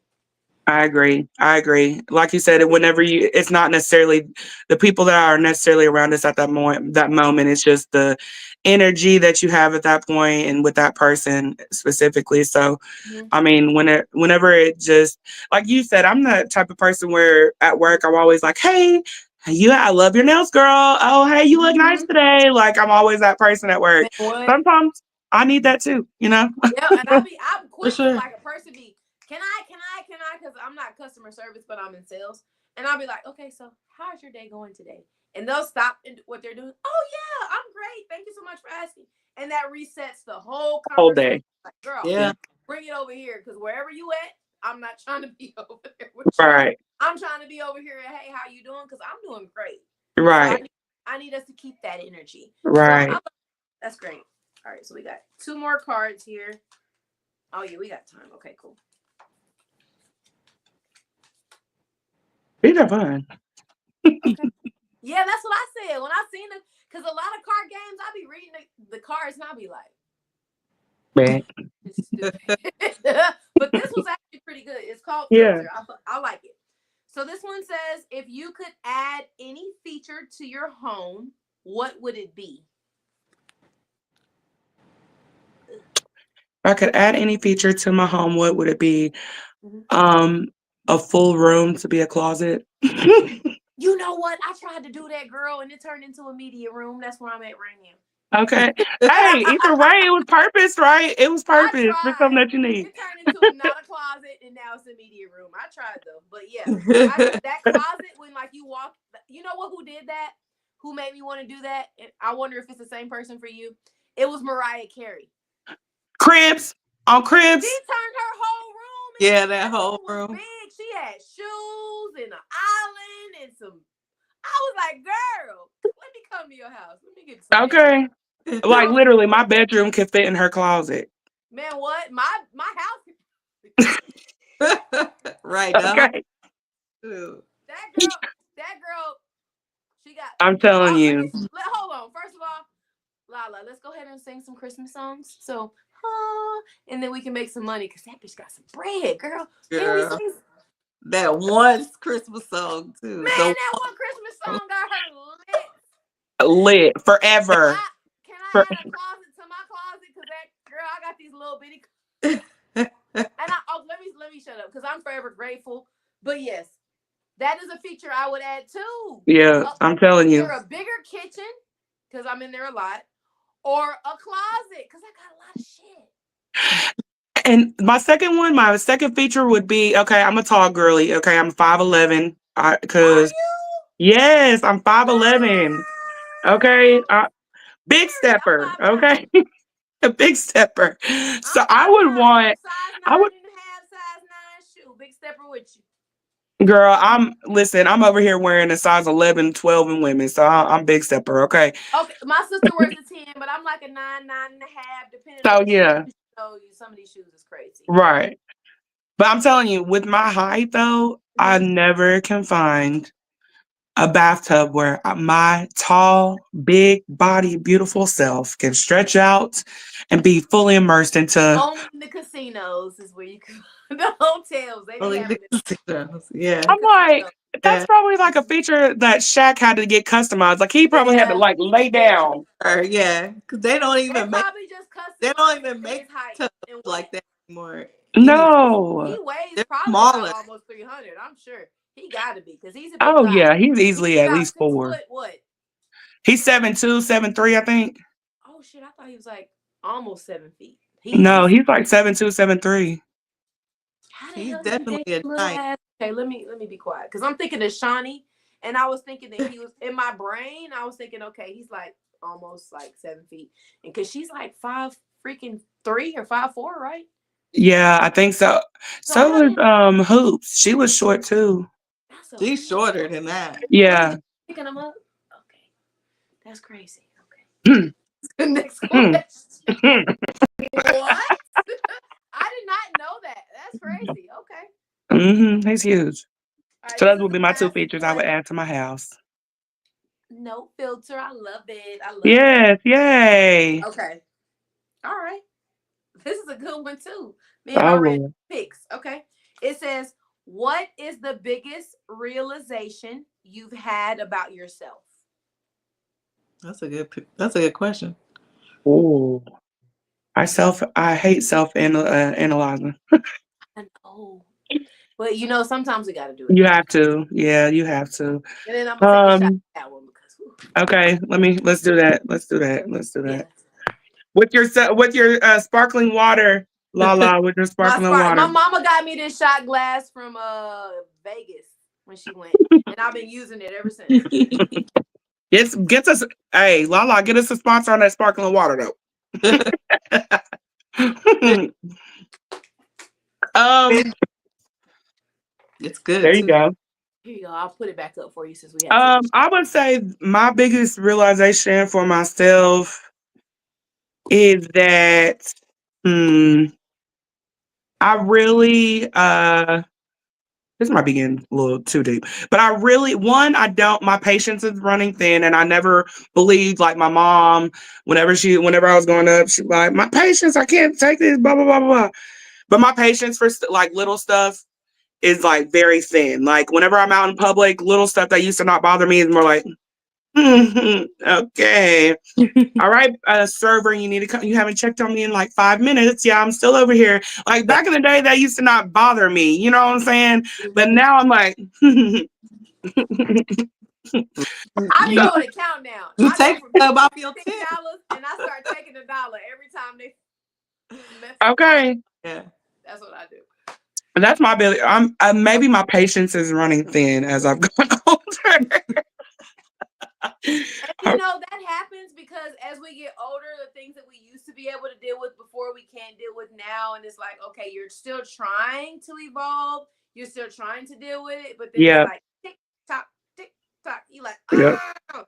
I agree. I agree. Like you said, whenever it's not necessarily the people that are necessarily around us at that moment. It's just the energy that you have at that point and with that person specifically. So, Mhm. I mean, whenever it just like you said, I'm the type of person where at work I'm always like, hey, I love your nails, girl. Oh, hey, you look nice Mhm. today. Like I'm always that person at work. Man, what? Sometimes I need that too. You know. Yeah, and I'm For quick to sure. like a person be, can I? Because I'm not customer service, but I'm in sales, and I'll be like, okay, so how's your day going today? And they'll stop what they're doing. Oh yeah, I'm great. Thank you so much for asking. And that resets the whole Whole conversation. day. Like, girl, Yeah. bring it over here because wherever you at, I'm not trying to be over there with you. Right. I'm trying to be over here. Hey, how you doing? Because I'm doing great. So Right. I need us to keep that energy. So Right. that's great. All right, so we got two more cards here. Oh yeah, we got time. Okay, cool. These are fun. Okay. Yeah, that's what I said when I seen it. Because a lot of card games, I be reading the cards and I be like, Man. stupid. But this was actually pretty good. It's called Yeah. Filter. I like it. So this one says, if you could add any feature to your home, what would it be? If I could add any feature to my home, what would it be? Mhm. A full room to be a closet. You know what? I tried to do that, girl, and it turned into a media room. That's where I'm at right now. Okay. Hey, either way, it was purpose, right? It was I purpose for something tried. that you need. It turned into not a closet, and now it's a media room. I tried though, but yeah, that closet when like you walk. You know what? Who did that? Who made me want to do that? I wonder if it's the same person for you. It was Mariah Carey. Cribs on She cribs. turned her whole room Yeah, into that whole was room. big. She had shoes and an island and some. I was like, girl, let me come to your house. Let me get some. Okay. Like literally, my bedroom could fit in her closet. Man, what? My house. Right now. Okay. That girl, she got. I'm telling Oh, you. hold on. First of all, Lala, let's go ahead and sing some Christmas songs. So, and then we can make some money because that bitch got some bread, girl. Can we sing? That one Christmas song too. Man, that one Christmas song got her lit. Lit forever. Can I add a closet to my closet? Because that girl, I got these little bitty. And let me shut up because I'm forever grateful. But yes, that is a feature I would add too. Yeah, I'm telling you. Either a bigger kitchen because I'm in there a lot, or a closet because I got a lot of shit. And my second feature would be, okay, I'm a tall girly. Okay, I'm 5'11". Because yes, I'm 5'11". Okay, big stepper. Okay, a big stepper. So I would want. Size 9 I would. and a half, size 9 shoe. Big stepper with you. Girl, I'm over here wearing a size 11, 12 in women, so I'm big stepper, okay? Okay, my sister wears a 10, but I'm like a 9, 9.5, depending So on the yeah, shoes. So some of these shoes is crazy. right. But I'm telling you, with my height though, I never can find a bathtub where my tall, big body, beautiful self can stretch out and be fully immersed into. Only in the casinos is where you can. The hotels, they be having casinos. Yeah. I'm like, that's probably like a feature that Shaq had to get customized. Like he probably had to like lay down. Yeah, because they don't even make. probably just They don't even make height and like that anymore. No. He weighs They're probably smaller. about almost 300. I'm sure he got to be because he's a big Oh guy. yeah, he's easily at about least 6 4. foot what? He's 7'2", 7'3", I think. Oh shit! I thought he was like almost 7 feet. No, he's like 7'2", 7'3". How the He's hell definitely did a little giant. ass? Okay, let me be quiet because I'm thinking of Shawnee, and I was thinking that he was in my brain. I was thinking, okay, he's like almost like 7 feet, and because she's like 5'3" or 5'4", right? Yeah, I think so. So was Hoops. She was short too. She's shorter than that. Yeah. Picking them up. Okay, that's crazy. Okay. Next question. What? I did not know that. That's crazy. Okay. He's huge. Right, So those would be my 2 features I would add to my house. No filter. I love it. Yes, yay. Okay. All right. This is a good one too. Me and Oh, my red Lord. picks. Okay. It says, what is the biggest realization you've had about yourself? That's a good question. Oh, I hate analyzing. I know. But you know, sometimes we got to do it. You have to. Yeah, you have to. And then I'm going to take a shot at that one because. Okay, let's do that. Let's do that. Yeah. With your sparkling water, Lala, with your sparkling water. My mama got me this shot glass from Vegas when she went, and I've been using it ever since. Get us, hey Lala, get us a sponsor on that sparkling water though. It's good. There you go. Here you go. I'll put it back up for you since we have. I would say my biggest realization for myself is that I really this might be getting a little too deep, but I don't, my patience is running thin, and I never believed like my mom, whenever I was growing up, she like, my patience, I can't take this, blah, blah, blah, blah. But my patience for like little stuff is like very thin. Like whenever I'm out in public, little stuff that used to not bother me is more like, okay. All right, server, you need to come. You haven't checked on me in like 5 minutes. Yeah, I'm still over here. Like back in the day, that used to not bother me. You know what I'm saying? But now I'm like, I be You, doing a countdown. you I take go from them off your tip. $6 and I start taking $1 every time they mess. okay, Yeah. That's what I do. that's my ability. I'm maybe my patience is running thin as I've gone older. And you know that happens because as we get older, the things that we used to be able to deal with before we can't deal with now, and it's like, okay, you're still trying to evolve, you're still trying to deal with it, but then it's Yeah, like tick tock. You like, yeah. oh,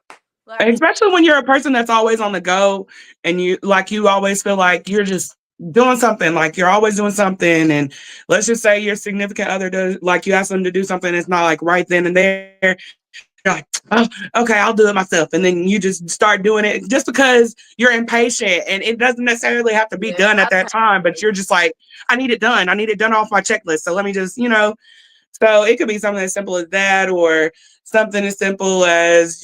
like Especially when you're a person that's always on the go, and you always feel like you're just doing something, like you're always doing something. And let's just say your significant other does, like you ask them to do something, it's not like right then and there. You're like, oh, okay, I'll do it myself. And then you just start doing it just because you're impatient, and it doesn't necessarily have to be yeah, done at I that time, but you're just like, I need it done. I need it done off my checklist. So let me just, so it could be something as simple as that, or something as simple as,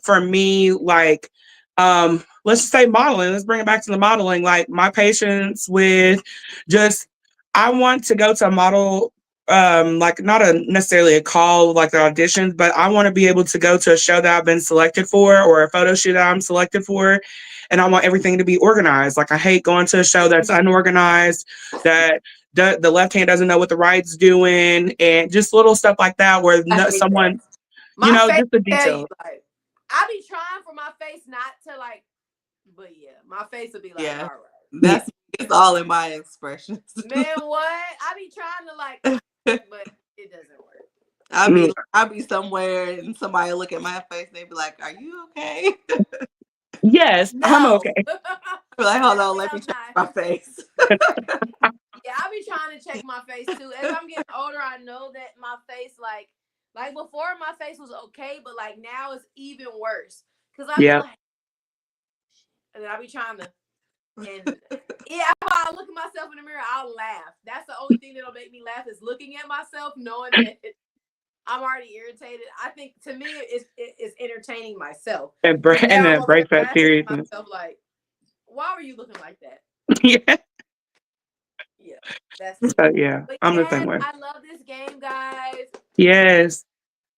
for me, like, let's just say modeling. Let's bring it back to the modeling. Like my patience with just, I want to go to a model, like not necessarily a call like the auditions, but I want to be able to go to a show that I've been selected for, or a photo shoot that I'm selected for, and I want everything to be organized. Like I hate going to a show that's unorganized, that the left hand doesn't know what the right's doing, and just little stuff like that where hate that. someone, My face just the tell you detail. like I be trying for my face not to like, but yeah, my face will be like, Yeah. all right. That's it's all in my expressions. Man, what? I be trying to like, but it doesn't work. I'll be somewhere and somebody look at my face and they be like, "Are you okay?" Yes, I'm No. okay. I'm like, hold on, let me check my face. Yeah, I be trying to check my face too. As I'm getting older, I know that my face, like before, my face was okay, but like now it's even worse. Cause I be Yeah. like, and then I be trying to, and yeah, if I look at myself in the mirror, I'll laugh. That's the only thing that'll make me laugh is looking at myself, knowing that I'm already irritated. I think to me, it's entertaining myself. And Cause now I'm then over breaks there that laughing at seriousness. myself, like, why were you looking like that? Yeah. Yeah, that's So it. yeah, But I'm the yes, same way. I love this game, guys. Yes.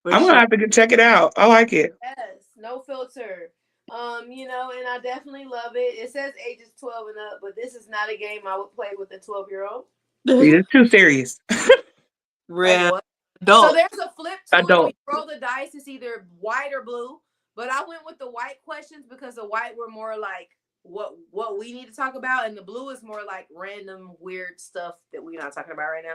For I'm gonna sure. have to go check it out. I like it. Yes, no filter. And I definitely love it. It says ages 12 and up, but this is not a game I would play with a 12-year-old. It's too serious. Like Real what? So adult. there's a flip to it. When you Adult. roll the dice, it's either white or blue. But I went with the white questions because the white were more like what we need to talk about, and the blue is more like random weird stuff that we're not talking about right now.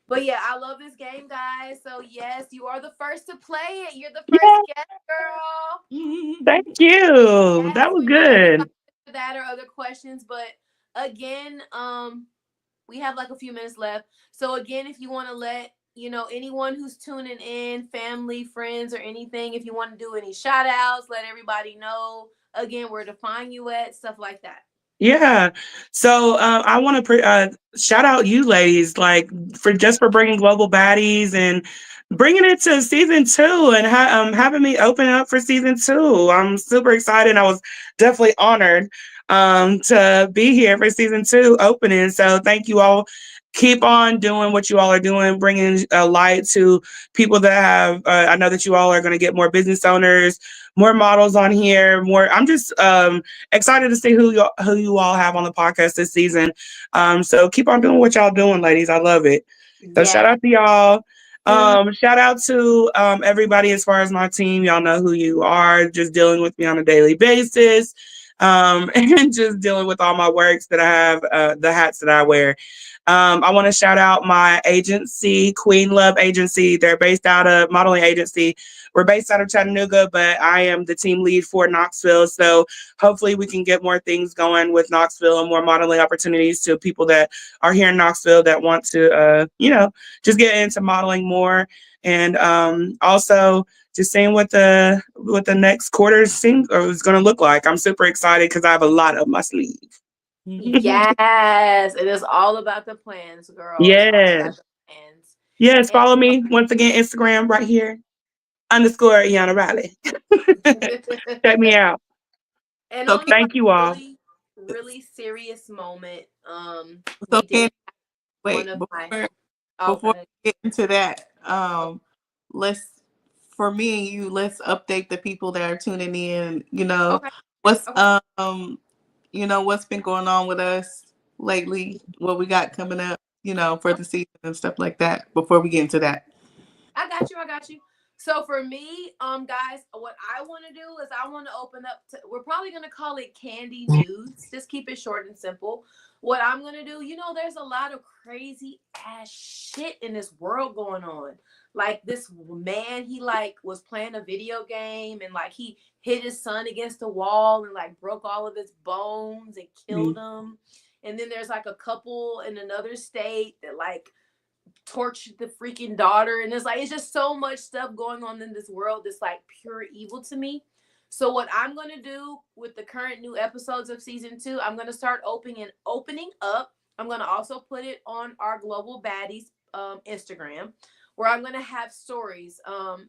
But yeah, I love this game, guys. So yes, you are the first to play it. You're the first Yeah. guest, girl. Thank you. Yes, That was we will have good. to that or other questions. But again, we have like a few minutes left. So again, if you want to let anyone who's tuning in, family, friends, or anything, if you want to do any shout outs, let everybody know again where to find you at, stuff like that. Yeah. So I want to shout out you ladies, like for bringing Global Baddies and bringing it to season 2, and having me open up for season 2. I'm super excited. I was definitely honored to be here for season 2 opening. So thank you all. Keep on doing what you all are doing, bringing a light to people that have. I know that you all are going to get more business owners, more models on here. More. I'm just excited to see who you all have on the podcast this season. So keep on doing what y'all doing, ladies. I love it. So shout Yeah. out to y'all. Shout out to everybody as far as my team. Y'all know who you are, just dealing with me on a daily basis. And just dealing with all my works that I have, the hats that I wear. I want to shout out my agency, Queen Love Agency. They're based out of modeling agency. We're based out of Chattanooga, but I am the team lead for Knoxville. So hopefully we can get more things going with Knoxville and more modeling opportunities to people that are here in Knoxville that want to, just get into modeling more. And also just seeing what the next quarter is going to look like. I'm super excited because I have a lot up my sleeve. Yes, it is all about the plans, girl. It's all Yes. about the plans. Yes, And follow me once again, Instagram right here, _Aiyana Riley. Check me out. and So on Thank you all. really, really serious moment, so we did wait one of my before okay. we get into that, let's for me and you, let's update the people that are tuning in. Okay. What's Okay. what's been going on with us lately, what we got coming up, for the season and stuff like that. Before we get into that, I got you. I got you. So for me, guys, what I want to do is I want to open up to, we're probably going to call it Candy News. Just keep it short and simple. What I'm going to do, there's a lot of crazy ass shit in this world going on. Like this man, he like was playing a video game and like he hit his son against the wall and like broke all of his bones and killed him. And then there's like a couple in another state that like tortured the freaking daughter, and it's just so much stuff going on in this world that's like pure evil to me. So what I'm going to do with the current new episodes of season 2, I'm going to start opening up. I'm going to also put it on our Global Baddies Instagram, where I'm going to have stories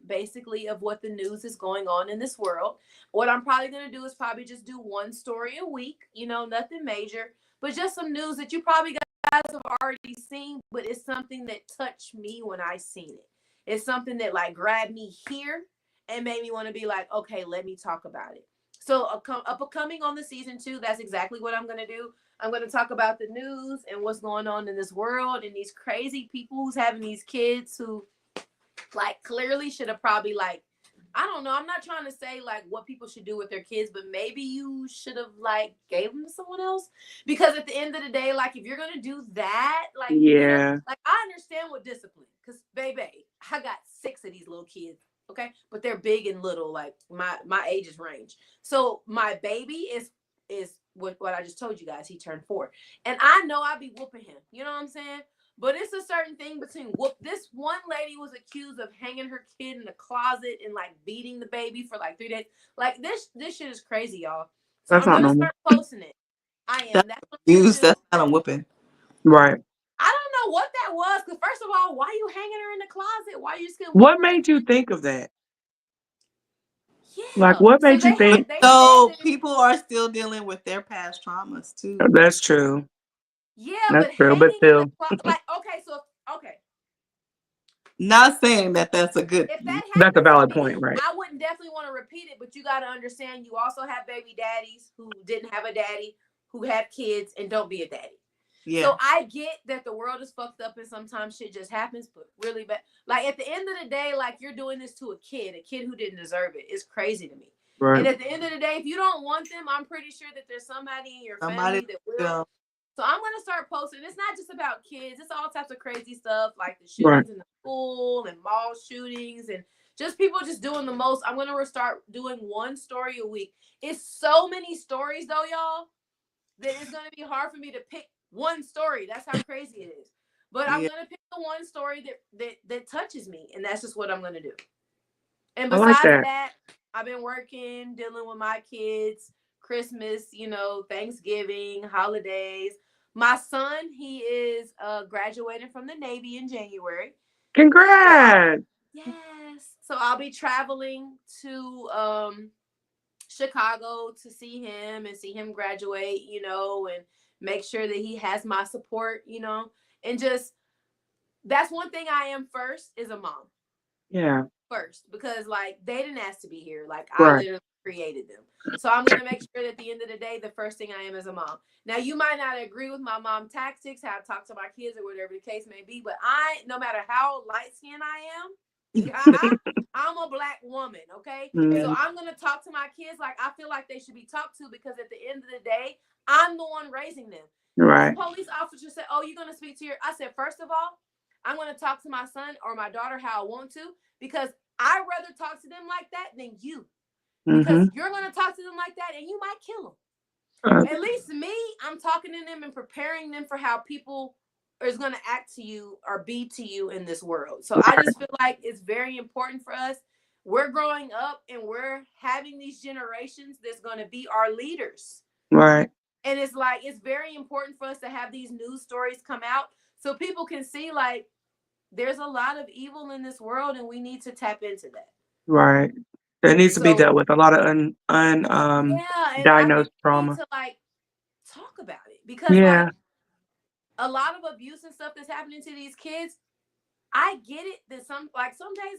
basically of what the news is going on in this world. What I'm probably going to do is probably just do one story a week, nothing major, but just some news that you probably guys have already seen, but it's something that touched me when I seen it. It's something that like grabbed me here and made me want to be like, okay, let me talk about it. So upcoming on the season 2, that's exactly what I'm going to do. I'm going to talk about the news and what's going on in this world and these crazy people who's having these kids who like clearly should have probably like, I don't know. I'm not trying to say like what people should do with their kids, but maybe you should have like gave them to someone else, because at the end of the day, like if you're going to do that, like, like I understand what discipline, because baby, I got 6 of these little kids. Okay. But they're big and little, like my ages range. So my baby is what I just told you guys. He turned 4 and I know I'd be whooping him. You know what I'm saying? But it's a certain thing between whoop. This one lady was accused of hanging her kid in the closet and like beating the baby for like 3 days. Like this shit is crazy, y'all. So That's I'm not gonna normal. start posting it. I am. That's what I'm use gonna do. that's not a whooping. Right. I don't know what that was, because first of all, why are you hanging her in the closet? Why are you just gonna What made you think of that? Yeah. Like, what made you think? They So said that people are still dealing with their past traumas too. That's true. yeah, That's but true, but hanging in the still, closet, like okay. Not saying that that's a good. If that that's a happened valid to me, point, right? I wouldn't definitely want to repeat it, but you got to understand you also have baby daddies who didn't have a daddy, who have kids and don't be a daddy. Yeah. So I get that the world is fucked up and sometimes shit just happens, but really bad. Like at the end of the day, like you're doing this to a kid who didn't deserve it. It's crazy to me. Right. And at the end of the day, if you don't want them, I'm pretty sure that there's somebody in your family that will. So I'm going to start posting. It's not just about kids. It's all types of crazy stuff like the shootings in the school and mall shootings and just people just doing the most. I'm going to start doing one story a week. It's so many stories though, y'all, that it's going to be hard for me to pick one story. That's how crazy it is. But I'm going to pick the one story that touches me. And that's just what I'm going to do. And besides that, I've been working, dealing with my kids, Christmas, Thanksgiving, holidays. My son, he is graduating from the Navy in January. Congrats. Yes. So I'll be traveling to Chicago to see him and see him graduate, and make sure that he has my support, and just that's one thing I am first is a mom. Yeah. First, because like they didn't ask to be here. Like I literally created them. So I'm gonna make sure that at the end of the day, the first thing I am is a mom. Now you might not agree with my mom tactics, how I talk to my kids or whatever the case may be, but no matter how light skinned I am, I'm a black woman, okay? So I'm gonna talk to my kids like I feel like they should be talked to, because at the end of the day, I'm the one raising them. Right. Police officer said, "Oh, you're gonna speak to your." I said, "First of all, I'm gonna talk to my son or my daughter how I want to, because I'd rather talk to them like that than you, because Mm-hmm. you're gonna talk to them like that and you might kill them. Uh, At least me, I'm talking to them and preparing them for how people is going to act to you or be to you in this world." So I right. just feel like it's very important for us. We're growing up and we're having these generations that's going to be our leaders. Right. And it's like, it's very important for us to have these news stories come out so people can see, like, there's a lot of evil in this world and we need to tap into that. Right. It needs to be So dealt with. A lot of yeah, and I think diagnosed we need trauma. to like talk about it, because like Yeah. a lot of abuse and stuff that's happening to these kids, I get it that some days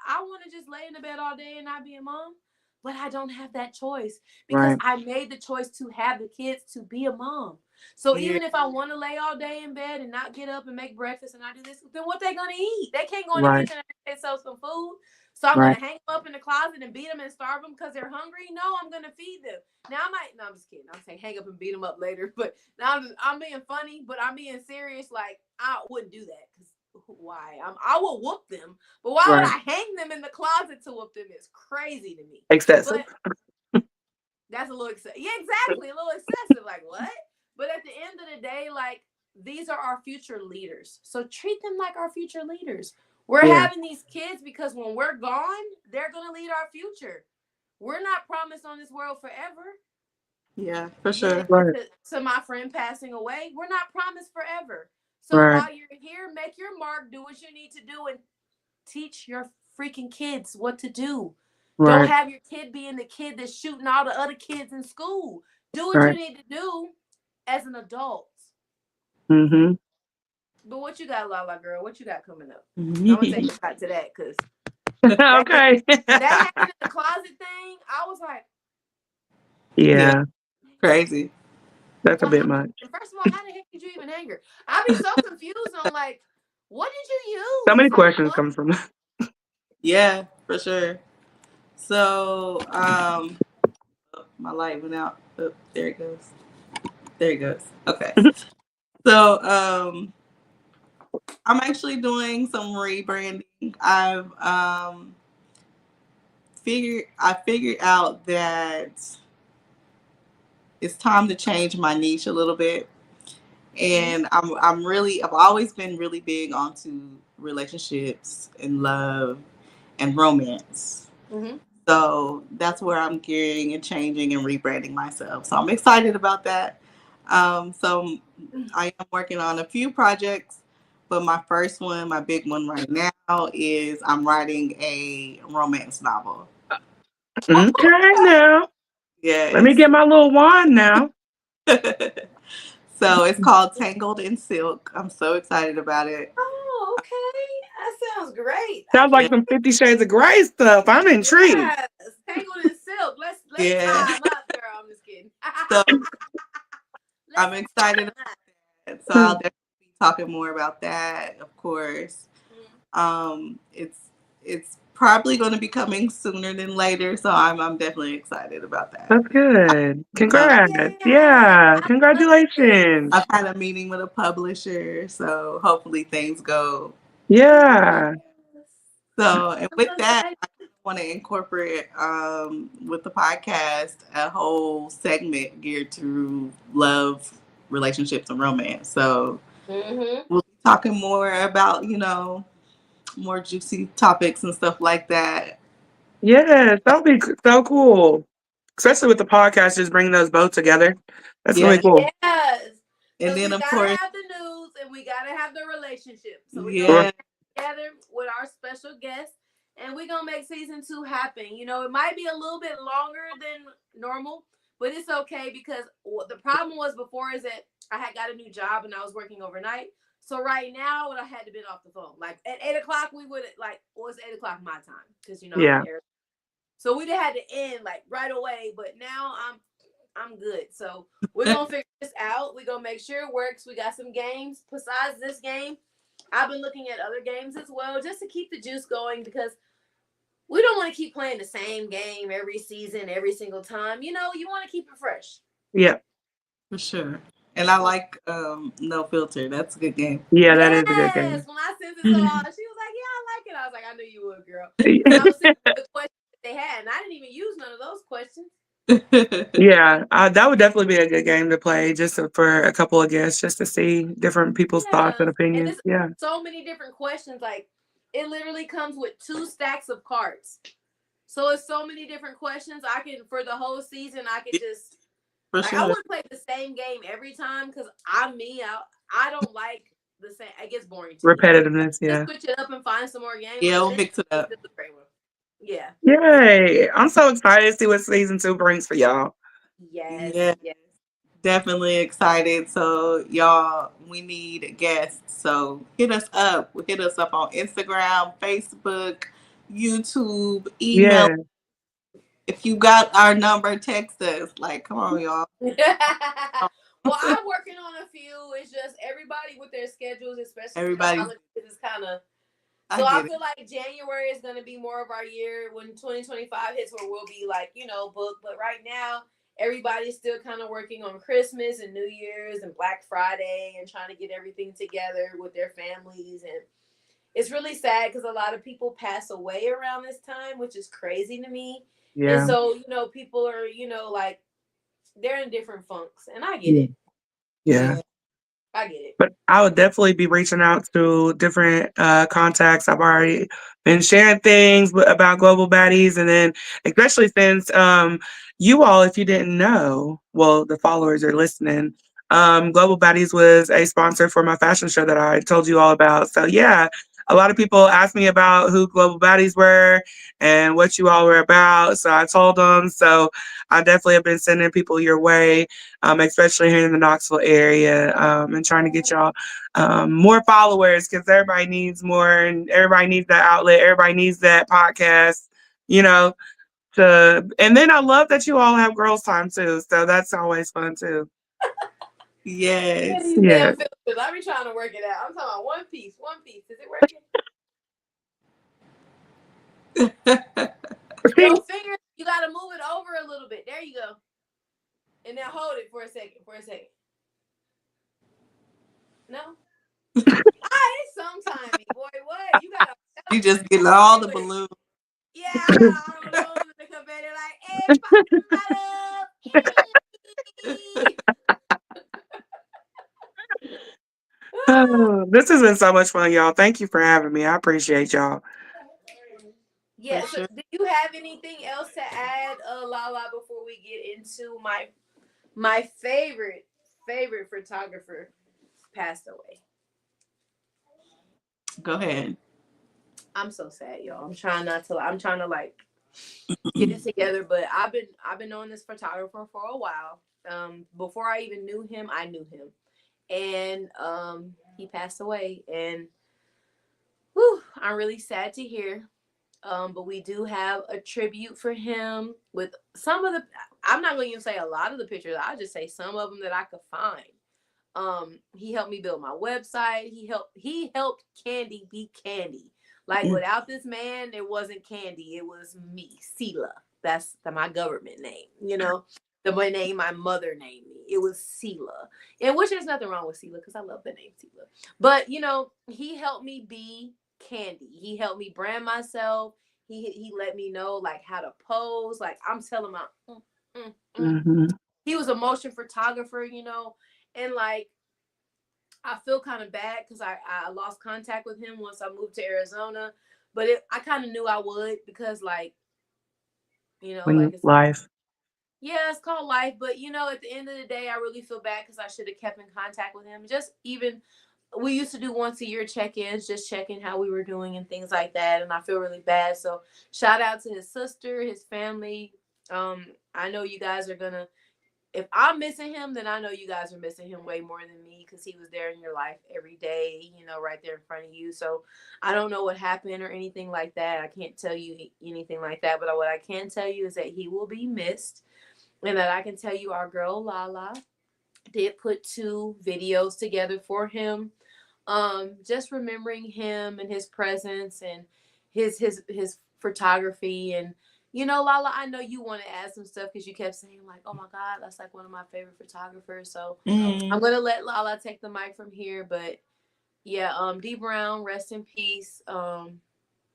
I want to just lay in the bed all day and not be a mom, but I don't have that choice because Right. I made the choice to have the kids to be a mom. So Yeah. even if I want to lay all day in bed and not get up and make breakfast and not do this, then what they gonna eat? They can't go in the Right. kitchen and make themselves some food. So I'm Right. gonna hang them up in the closet and beat them and starve them because they're hungry. No, I'm gonna feed them. Now I might. No, I'm just kidding. I'm saying hang up and beat them up later. But now I'm being funny, but I'm being serious. Like, I wouldn't do that because why? I will whoop them, but why would Right. I hang them in the closet to whoop them? It's crazy to me. Excessive. But that's a little excessive. Yeah, exactly, a little excessive. Like, what? But at the end of the day, like, these are our future leaders, so treat them like our future leaders. We're Yeah. having these kids because when we're gone, they're gonna lead our future. We're not promised on this world forever. Yeah, for Yeah, sure. Right. to my friend passing away, we're not promised forever. So Right. while you're here, make your mark, do what you need to do, and teach your freaking kids what to do. Don't Right. have your kid being the kid that's shooting all the other kids in school. Do what you Right. need to do as an adult. Mm-hmm. But what you got, Lala girl? What you got coming up? I'm gonna take a shot to that because that Okay. that hanging in the closet thing, I was like, Yeah, Yeah. crazy. That's a well, bit much. first of all, how the heck did you even hang her? I'd be so confused on like, what did you So many use? Like, questions what? come from that. Yeah, for sure. So, oh, my light went out. Oh, there it goes. There it goes. Okay. So, I'm actually doing some rebranding. I figured out that it's time to change my niche a little bit. And I've always been really big onto relationships and love and romance. Mm-hmm. So that's where I'm gearing and changing and rebranding myself. So I'm excited about that. So I am working on a few projects, but my first one, my big one right now, is I'm writing a romance novel. Okay, now. Let me Yes. get my little wand now. So it's called Tangled in Silk. I'm so excited about it. Oh, okay. That sounds great. I Sounds like can't. Yeah. some 50 Shades of Grey stuff. I'm intrigued. Yes, tangled in silk. Let's Yeah. tie them up, girl. I'm just kidding. So Let's I'm tie excited 'em about up. it. So I'll definitely be talking more about that, of course. Mm. It's probably going to be coming sooner than later, so I'm definitely excited about that. That's good. So Congrats. Yay! Yeah. I love it. Congratulations. I've had a meeting with a publisher, so hopefully things go. Yes. Yeah. So, and I'm with so that, excited. I want to incorporate with the podcast a whole segment geared to love, relationships, and romance. So Mm-hmm. we'll be talking more about, more juicy topics and stuff like that. Yes. That would be so cool. Especially with the podcast, just bringing those both together. That's really Yeah. cool. Yes. And Because then, we of gotta course, have the news and we gotta have the relationship. So we're gonna Right. yeah, get together with our special guest and we're gonna make season 2 happen. You know, it might be a little bit longer than normal, but it's okay because the problem was before is that I had got a new job and I was working overnight. So right now, I had to been off the phone. Like at 8 o'clock, we would it's 8 o'clock my time because I'm Yeah. in Arizona. So we'd have had to end like right away. But now I'm good. So we're gonna figure this out. We're gonna make sure it works. We got some games besides this game. I've been looking at other games as well just to keep the juice going because we don't want to keep playing the same game every season, every single time. You know, you want to keep it fresh. Yeah. for sure. And I like No Filter. That's a good game. Yeah, that is a good Yes. game. When I sent it to her, she was like, "Yeah, I like it." I was like, "I knew you would, girl," because I was thinking of the questions that they had, and I didn't even use none of those questions. Yeah, that would definitely be a good game to play just for a couple of guests, just to see different people's thoughts Yeah, and and opinions. it's Yeah. so many different questions. Like, it literally comes with 2 stacks of cards, so it's so many different questions. I can, for the whole season, I could just For like, I sure. wouldn't play the same game every time because I don't like the same. It gets boring to me. Repetitiveness. Just Yeah. switch it up and find some more games. Yeah, But we'll mix it up. this is a great one. Yeah. Yay. I'm so excited to see what season 2 brings for y'all. Yes. Yeah, Yes. definitely excited. So y'all, we need guests. So hit us up. Hit us up on Instagram, Facebook, YouTube, email. Yeah. If you got our number, text us. Like, come on, y'all. Well, I'm working on a few. It's just everybody with their schedules, especially for the Everybody's. holidays, is kind of. I So I get it. feel like January is going to be more of our year when 2025 hits, where we'll be like, booked. But right now, everybody's still kind of working on Christmas and New Year's and Black Friday and trying to get everything together with their families. And it's really sad because a lot of people pass away around this time, which is crazy to me. And Yeah. so, people are, like, they're in different funks. And I get Yeah. it. Yeah. Yeah. I get it. But I would definitely be reaching out to different contacts. I've already been sharing things about Global Baddies, and then especially since you all, if you didn't know, well, the followers are listening. Global Baddies was a sponsor for my fashion show that I told you all about. So yeah, a lot of people asked me about who Global Baddies were and what you all were about. So I told them. So I definitely have been sending people your way, especially here in the Knoxville area, and trying to get y'all more followers because everybody needs more and everybody needs that outlet. Everybody needs that podcast, you know. And then I love that you all have girls' time too. So that's always fun too. Yeah, Yes. these Yeah. damn filters. I be trying to work it out. I'm talking about one piece. One piece. Is it working? Yo, fingers, you gotta move it over a little bit. There you go. And now hold it for a second. No? It's sometime, boy. What? You gotta. You just getting all the balloons. Yeah, I got all the balloons in the confetti. Like, hey, Oh, this has been so much fun, y'all. Thank you for having me. I appreciate y'all. Yeah. For So, sure. do you have anything else to add, Lala, before we get into my favorite photographer passed away? Go ahead. I'm so sad, y'all. I'm trying to like get it together, but I've been knowing this photographer for a while. Before I even knew him, I knew him, and he passed away, and I'm really sad to hear. But we do have a tribute for him with some of the. I'm not going to even say a lot of the pictures. I'll just say some of them that I could find. He helped me build my website. He helped Candy be Candy. Like, without this man, it wasn't Candy. It was me, Sela. That's my government name. The name my mother named me. It was Sela. And which there's nothing wrong with Sela because I love the name Sela. But he helped me be Candy. He helped me brand myself. He let me know like how to pose. Like, I'm telling Mm-hmm. he was a motion photographer, and like I feel kind of bad because I lost contact with him once I moved to Arizona, but I kind of knew I would because like like it's Life. yeah, it's called life, but at the end of the day I really feel bad because I should have kept in contact with him. Just even we used to do once a year check-ins, just checking how we were doing and things like that, and I feel really bad. So shout out to his sister, his family. I know you guys are gonna, if I'm missing him, then I know you guys are missing him way more than me because he was there in your life every day, right there in front of you. So I don't know what happened or anything like that. I can't tell you anything like that, but what I can tell you is that he will be missed, and that I can tell you our girl Lala did put 2 videos together for him, just remembering him and his presence and his photography, and Lala, I know you want to add some stuff because you kept saying like, "Oh my God, that's like one of my favorite photographers." So I'm gonna let Lala take the mic from here. But yeah, D Brown, rest in peace.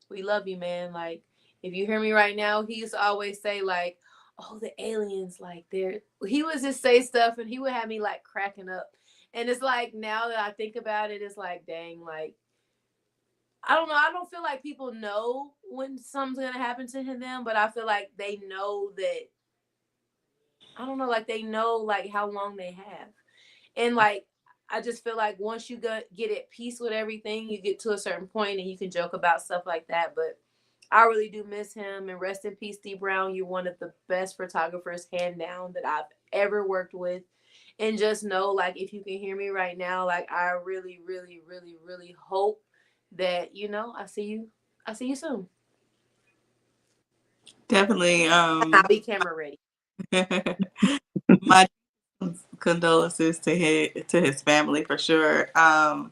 We love you, man. Like, if you hear me right now, he used to always say like, "Oh, the aliens, like they're." He would just say stuff, and he would have me like cracking up. And it's like now that I think about it, it's like, dang, like I don't know. I don't feel like people know when something's gonna happen to them, but I feel like they know that. I don't know, like they know like how long they have, and like I just feel like once you get at peace with everything, you get to a certain point and you can joke about stuff like that. But I really do miss him, and rest in peace, D Brown. You're one of the best photographers, hand down, that I've ever worked with. And just know, like, if you can hear me right now, like I really, really, really, really hope that I see you. I see you soon. Definitely. I'll be camera ready. My condolences to his family for sure. I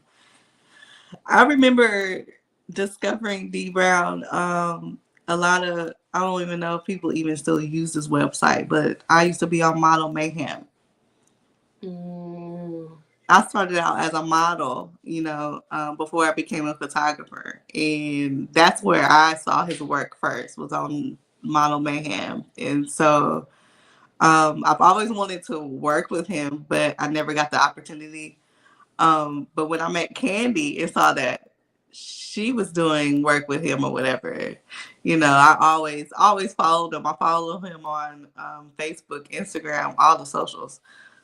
remember discovering D Brown. A lot of I don't even know if people even still use this website, but I used to be on Model Mayhem. I started out as a model, before I became a photographer, and that's where I saw his work first. Was on Model Mayhem, and so I've always wanted to work with him, but I never got the opportunity. But when I met Candy and saw that she was doing work with him or whatever, I always followed him. I follow him on Facebook, Instagram, all the socials.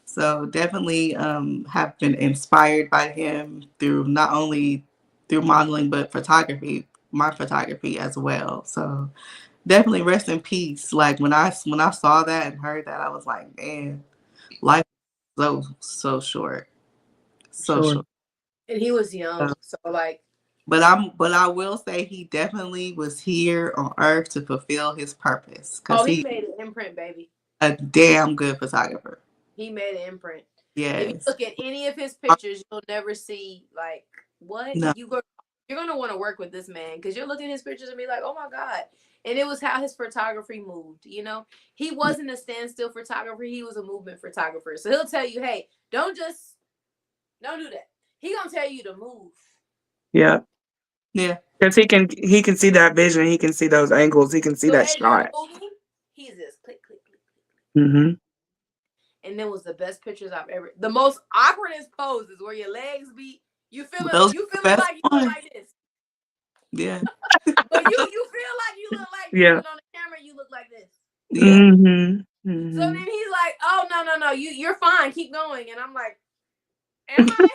So definitely have been inspired by him through not only through modeling but my photography as well. So definitely rest in peace. Like when I saw that and heard that, I was like, man, life is so short, so Sure. short. And he was young, so like. But I will say he definitely was here on Earth to fulfill his purpose because He he's made an imprint, baby. a damn good photographer. He made an imprint. If you Yes. look at any of his pictures, you'll never see like what No. you're gonna want to work with this man because you'll look at his pictures and be like, oh my God. And it was how his photography moved. He wasn't a standstill photographer. He was a movement photographer. So he'll tell you, hey, don't do that. He gonna tell you to move. Yeah. Yeah. Because he can see that vision. He can see those angles. He can see So that as you're shot. moving, he's just click, click, click, click. Mm-hmm. And then was the best pictures I've ever. The most awkwardest poses where your legs be you feeling Those you are the feeling best like you look ones. like this. Yeah. But you feel like you look like this, Yeah. but on the camera you look like this. Yeah. Mm-hmm. So Mm-hmm. then he's like, "Oh no, you're fine, keep going." And I'm like, "Am I?"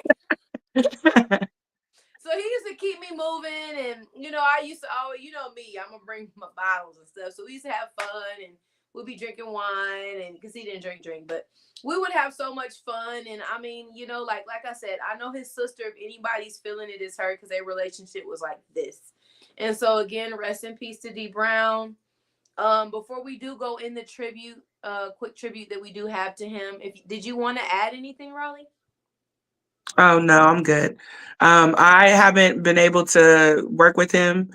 So he used to keep me moving, and I used to always, me, I'm gonna bring my bottles and stuff. So we used to have fun, and we'd be drinking wine, and because he didn't drink, but we would have so much fun. And I mean, like I said, I know his sister. If anybody's feeling it, is her because their relationship was like this. And so again, rest in peace to D Brown. Before we do go in the tribute, quick tribute that we do have to him, did you want to add anything, Raleigh? Oh no, I'm good. I haven't been able to work with him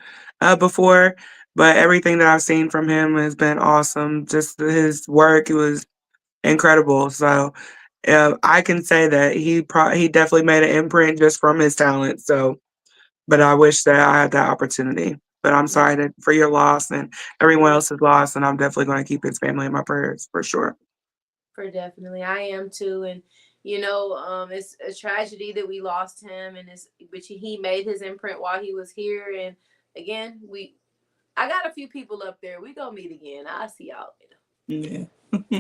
before, but everything that I've seen from him has been awesome. Just his work, it was incredible. So I can say that he definitely made an imprint just from his talent. So, but I wish that I had that opportunity. But I'm sorry for your loss and everyone else's loss, and I'm definitely going to keep his family in my prayers for sure. For definitely, I am too, and it's a tragedy that we lost him, but he made his imprint while he was here, and again, I got a few people up there. We gonna meet again. I'll see y'all later. Yeah.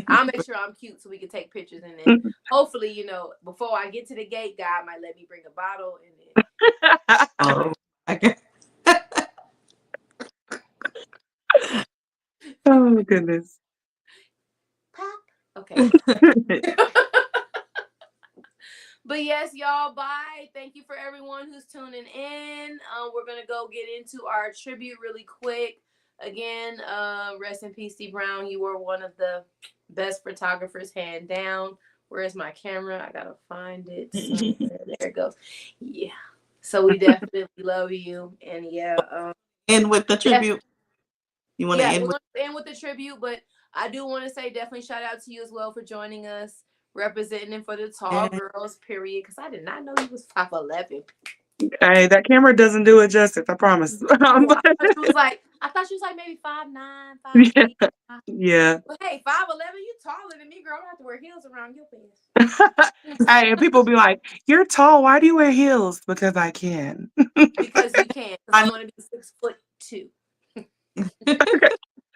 I'll make sure I'm cute so we can take pictures, and then hopefully, before I get to the gate, God might let me bring a bottle, and then. Oh, I guess. Oh goodness. Pop. Okay. But yes, y'all, bye. Thank you for everyone who's tuning in. We're going to go get into our tribute really quick. Again, rest in peace, D Brown. You were one of the best photographers, hand down. Where's my camera? I got to find it somewhere. There it goes. Yeah. So we definitely love you. And yeah. And with the tribute. You want to end we're with? going to end with the tribute, but I do want to say definitely shout out to you as well for joining us, representing for the tall girls, period. Because I did not know you was 5'11". Hey, that camera doesn't do it justice, I promise. Yeah, I thought she was like maybe 5'9", 5'8". Yeah. But hey, 5'11", you taller than me, girl. I don't have to wear heels around your pants. Hey, and people be like, "You're tall. Why do you wear heels?" Because I can. Because you can. Because I want to be 6'2".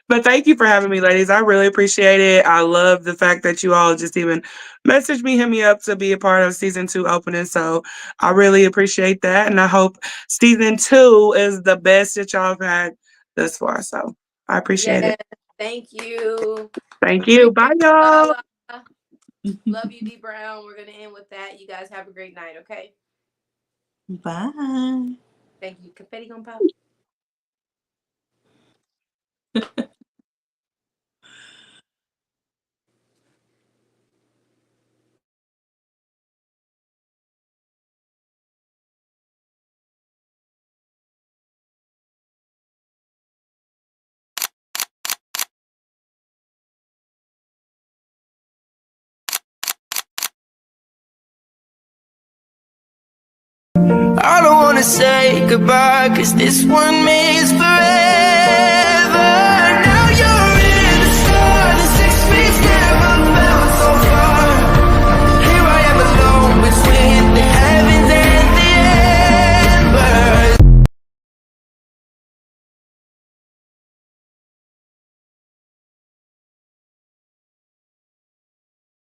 But thank you for having me, ladies. I really appreciate it. I love the fact that you all just even messaged me, hit me up to be a part of season 2 opening. So I really appreciate that. And I hope season 2 is the best that y'all have had thus far. So I appreciate it. Thank you. Thank you. Bye, y'all. Love you, D Brown. We're going to end with that. You guys have a great night, okay? Bye. Thank you. Confetti gonna pop. I don't wanna say goodbye, cause this one means forever.